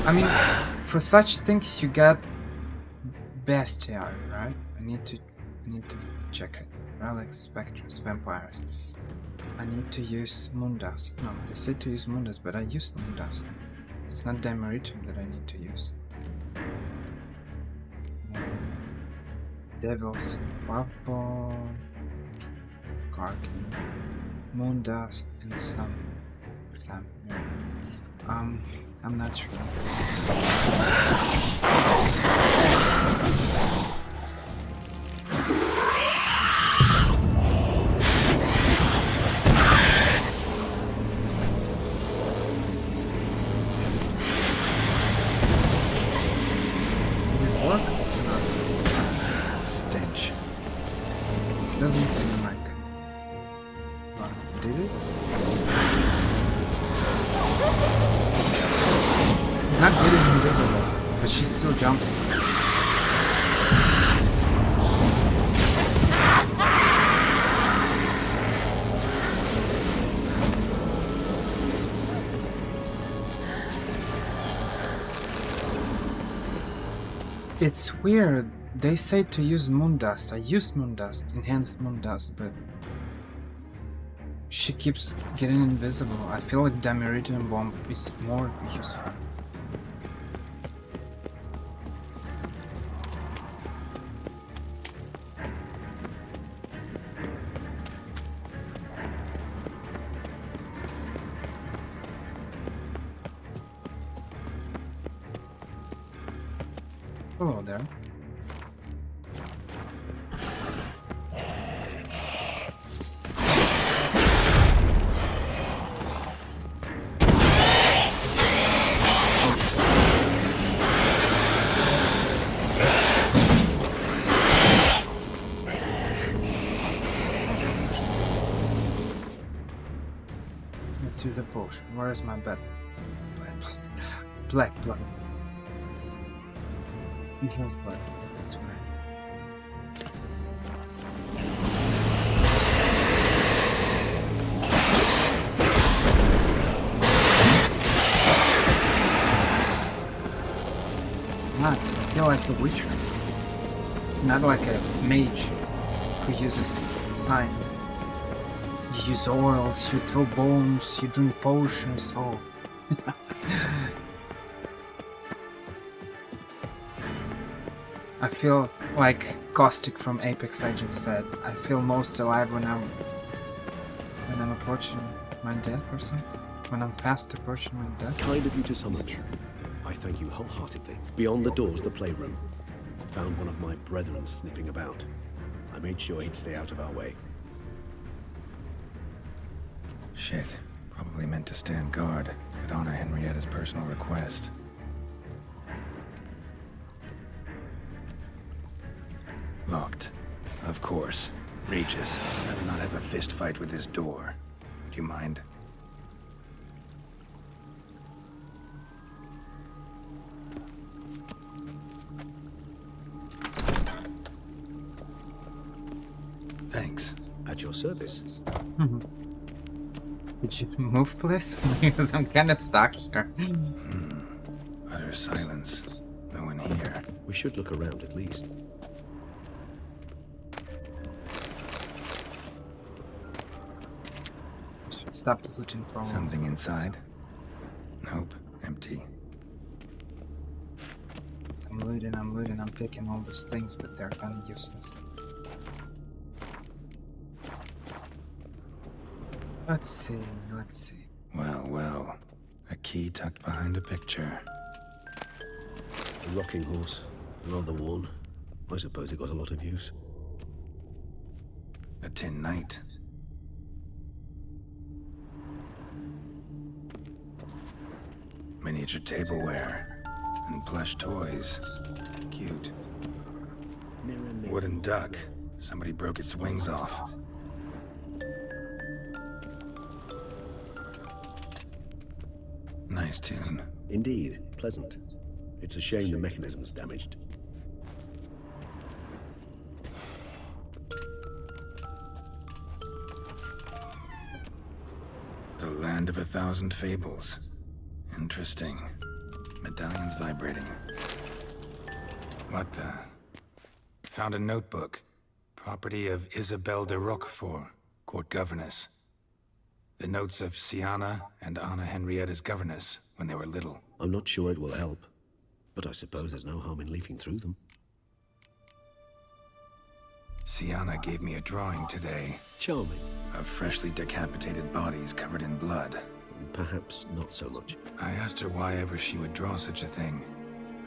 I mean, for such things you get bestiary, right? I need to check it. Relics, spectres, vampires. I need to use Moondust. No, they said to use Moondust, but I used Moondust. It's not Dimeritium that I need to use. Devil's Puffball, Karkin, Moondust, and some. Yeah. I'm not sure. Doesn't seem like. Did it? Not getting invisible, but she's still jumping. It's weird. They say to use Moondust. I used Moondust, enhanced Moondust, but she keeps getting invisible. I feel like Dimeritium bomb is more useful. Hello there. use a potion. Where is my bed? Black blood. He has blood. That's right. Nice. I feel like the Witcher. Not like a mage who uses science. You use oils, you throw bombs, you drink potions, oh. I feel like Caustic from Apex Legends said, I feel most alive when I'm approaching my death or something. When I'm fast approaching my death. Kind of you to summon. I thank you wholeheartedly. Beyond the doors, the playroom. Found one of my brethren sniffing about. I made sure he'd stay out of our way. Shit. Probably meant to stand guard, at honor Henrietta's personal request. Locked. Of course. Regis, I'd rather not have a fist fight with this door. Would you mind? Thanks. At your service. Could you move, please? Because I'm kind of stuck here. Utter silence. No one here. We should look around at least. Should stop looting for Something inside? Nope. Empty. So I'm looting, I'm taking all those things, but they're kind of useless. Let's see. Well, well. A key tucked behind a picture. A rocking horse. Rather worn. I suppose it got a lot of use. A tin knight. Miniature tableware. And plush toys. Cute. Wooden duck. Somebody broke its wings off. Nice tune. Indeed, pleasant. It's a shame the mechanism's damaged. The Land of 1,000 Fables. Interesting. Medallion's vibrating. What the? Found a notebook. Property of Isabelle de Roquefort, court governess. The notes of Siana and Anna Henrietta's governess when they were little. I'm not sure it will help, but I suppose there's no harm in leafing through them. Siana gave me a drawing today. Charming. Of freshly decapitated bodies covered in blood. Perhaps not so much. I asked her why ever she would draw such a thing.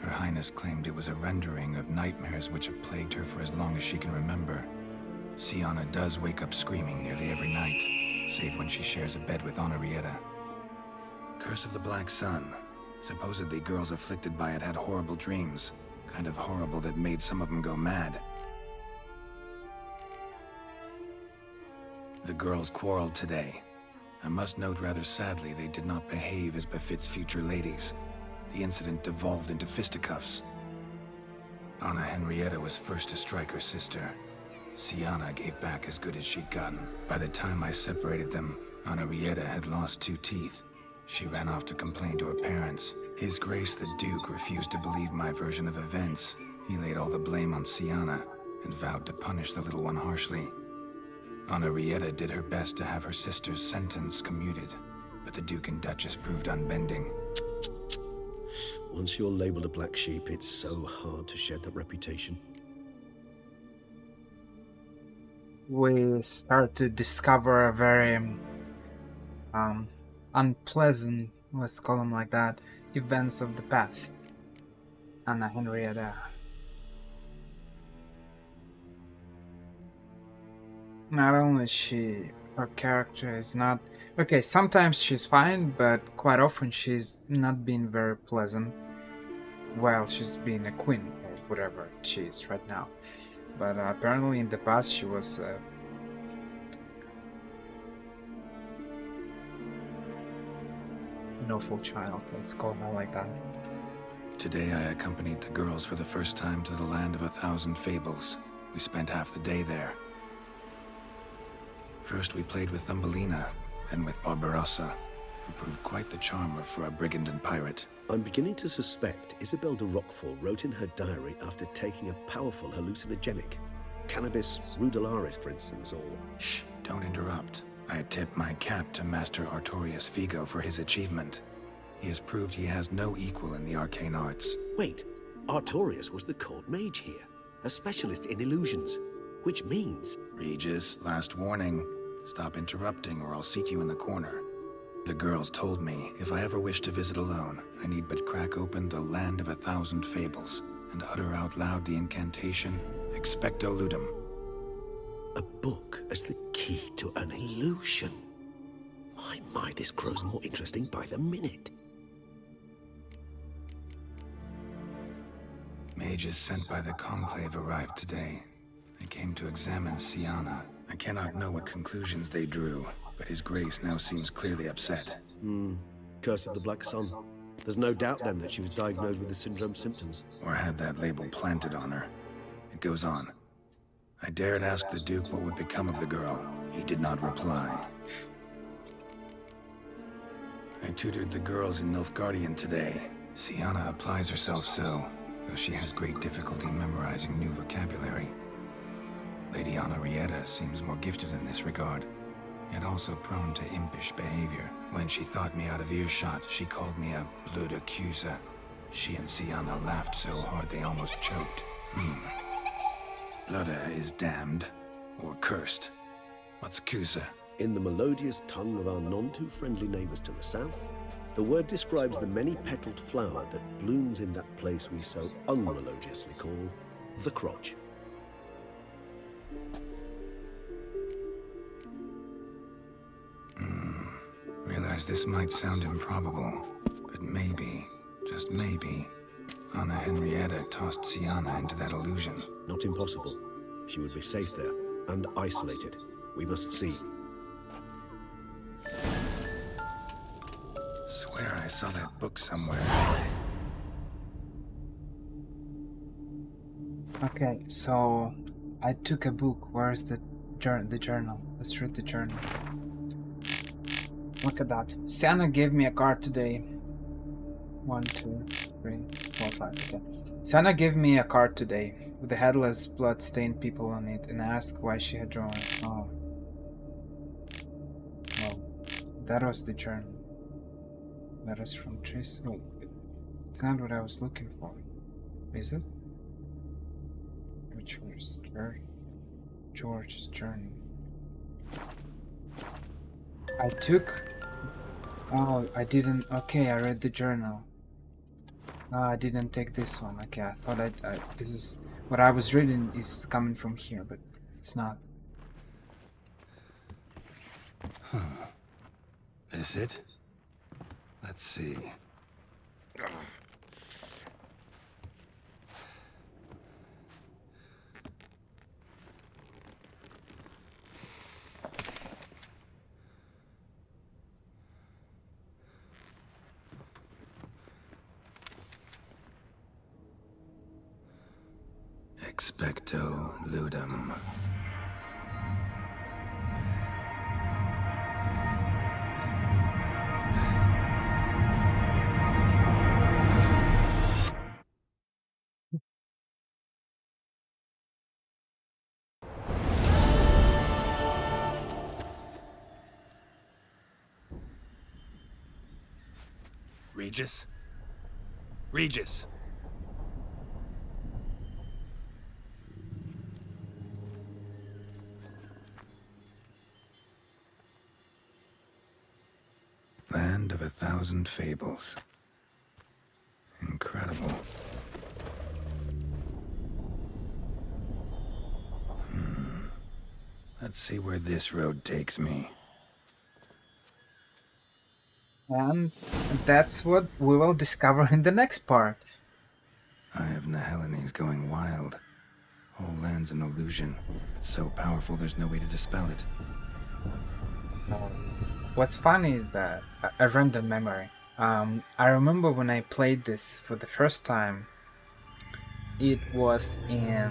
Her Highness claimed it was a rendering of nightmares which have plagued her for as long as she can remember. Siana does wake up screaming nearly every night, save when she shares a bed with Henrietta. Curse of the Black Sun. Supposedly girls afflicted by it had horrible dreams. Kind of horrible that made some of them go mad. The girls quarreled today. I must note rather sadly they did not behave as befits future ladies. The incident devolved into fisticuffs. Anna Henrietta was first to strike her sister. Siana gave back as good as she'd gotten. By the time I separated them, Henrietta had lost 2 teeth. She ran off to complain to her parents. His Grace the Duke refused to believe my version of events. He laid all the blame on Siana and vowed to punish the little one harshly. Henrietta did her best to have her sister's sentence commuted, but the Duke and Duchess proved unbending. Once you're labeled a black sheep, it's so hard to shed that reputation. We start to discover a very unpleasant, let's call them like that, events of the past. Anna Henrietta. Not only her character is not... Okay, sometimes she's fine, but quite often she's not being very pleasant while she's being a queen, or whatever she is right now. But apparently in the past she was an awful child. Let's call her like that. Today I accompanied the girls for the first time to the land of 1,000 fables. We spent half the day there. First we played with Thumbelina, then with Barbarossa, who proved quite the charmer for a brigand and pirate. I'm beginning to suspect Isabel de Roquefort wrote in her diary after taking a powerful hallucinogenic. Cannabis rudelaris, for instance, or... Shh, don't interrupt. I tip my cap to Master Artorius Figo for his achievement. He has proved he has no equal in the arcane arts. Wait, Artorius was the court mage here, a specialist in illusions, which means... Regis, last warning. Stop interrupting or I'll seat you in the corner. The girls told me if I ever wish to visit alone, I need but crack open the Land of 1,000 Fables and utter out loud the incantation, Expecto Ludum. A book as the key to an illusion. My, this grows more interesting by the minute. Mages sent by the Conclave arrived today. They came to examine Siana. I cannot know what conclusions they drew, but His Grace now seems clearly upset. Curse of the Black Sun. There's no doubt then that she was diagnosed with the syndrome symptoms. Or had that label planted on her. It goes on. I dared ask the Duke what would become of the girl. He did not reply. I tutored the girls in Nilfgaardian today. Siana applies herself so, though she has great difficulty memorizing new vocabulary. Lady Henrietta seems more gifted in this regard, yet also prone to impish behavior. When she thought me out of earshot, she called me a blood accuser. She and Siana laughed so hard they almost choked. Ludda is damned, or cursed. What's accuser? In the melodious tongue of our none-too-friendly neighbors to the south, the word describes the many-petaled flower that blooms in that place we so unmelodiously call the crotch. Realize this might sound improbable, but maybe, just maybe, Anna Henrietta tossed Siana into that illusion. Not impossible. She would be safe there, and isolated. We must see. Swear I saw that book somewhere. Okay, so I took a book. Where's the journal? Let's read the journal. Look at that. Siana gave me a card today. 1, 2, 3, 4, 5. Okay. Siana gave me a card today with the headless, blood-stained people on it, and asked why she had drawn it. Oh. Well, that was the journal. That is from Tris. Wait, it's not what I was looking for. Is it? Which was George's journey. I took... Oh, I didn't... Okay, I read the journal. No, I didn't take this one. Okay, I thought this is... What I was reading is coming from here, but it's not. Is it? Let's see. Expecto Ludum. Regis? Regis! Land of 1,000 Fables. Incredible. Let's see where this road takes me. And that's what we will discover in the next part. Eye of Nehelene going wild. Whole land's an illusion. It's so powerful there's no way to dispel it. What's funny is that a random memory. I remember when I played this for the first time, it was in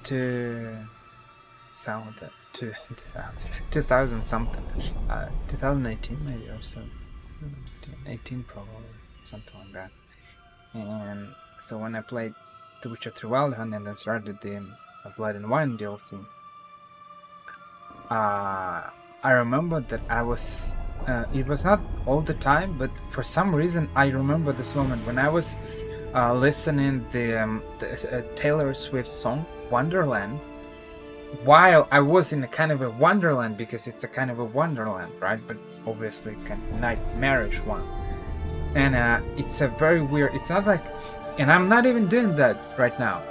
2000 something, 2018 maybe, or so, 18 probably, something like that. And so when I played The Witcher 3 Wild Hunt and then started the Blood and Wine DLC, I remember that I was, it was not all the time, but for some reason I remember this moment when I was listening the Taylor Swift song Wonderland, while I was in a kind of a wonderland, because it's a kind of a wonderland, right? But obviously kind of nightmarish one. And it's a very weird, it's not like, and I'm not even doing that right now,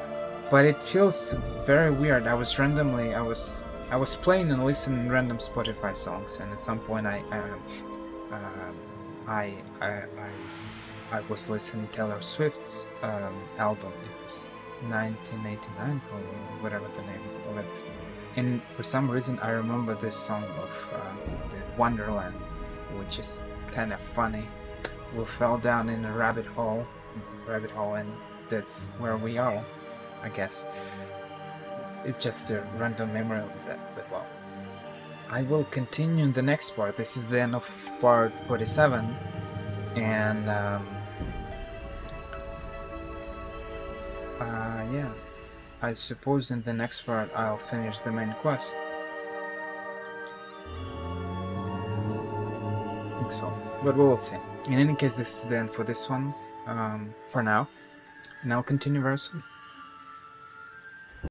but it feels very weird. I was playing and listening to random Spotify songs, and at some point I was listening to Taylor Swift's album. It was 1989 probably, whatever the name is of it. And for some reason I remember this song of the Wonderland, which is kind of funny. We fell down in a rabbit hole, and that's where we are, I guess. It's just a random memory of that, but well. I will continue in the next part. This is the end of part 47, and yeah, I suppose in the next part I'll finish the main quest. I think so, but we will see. In any case, this is the end for this one, for now, and I'll continue very soon.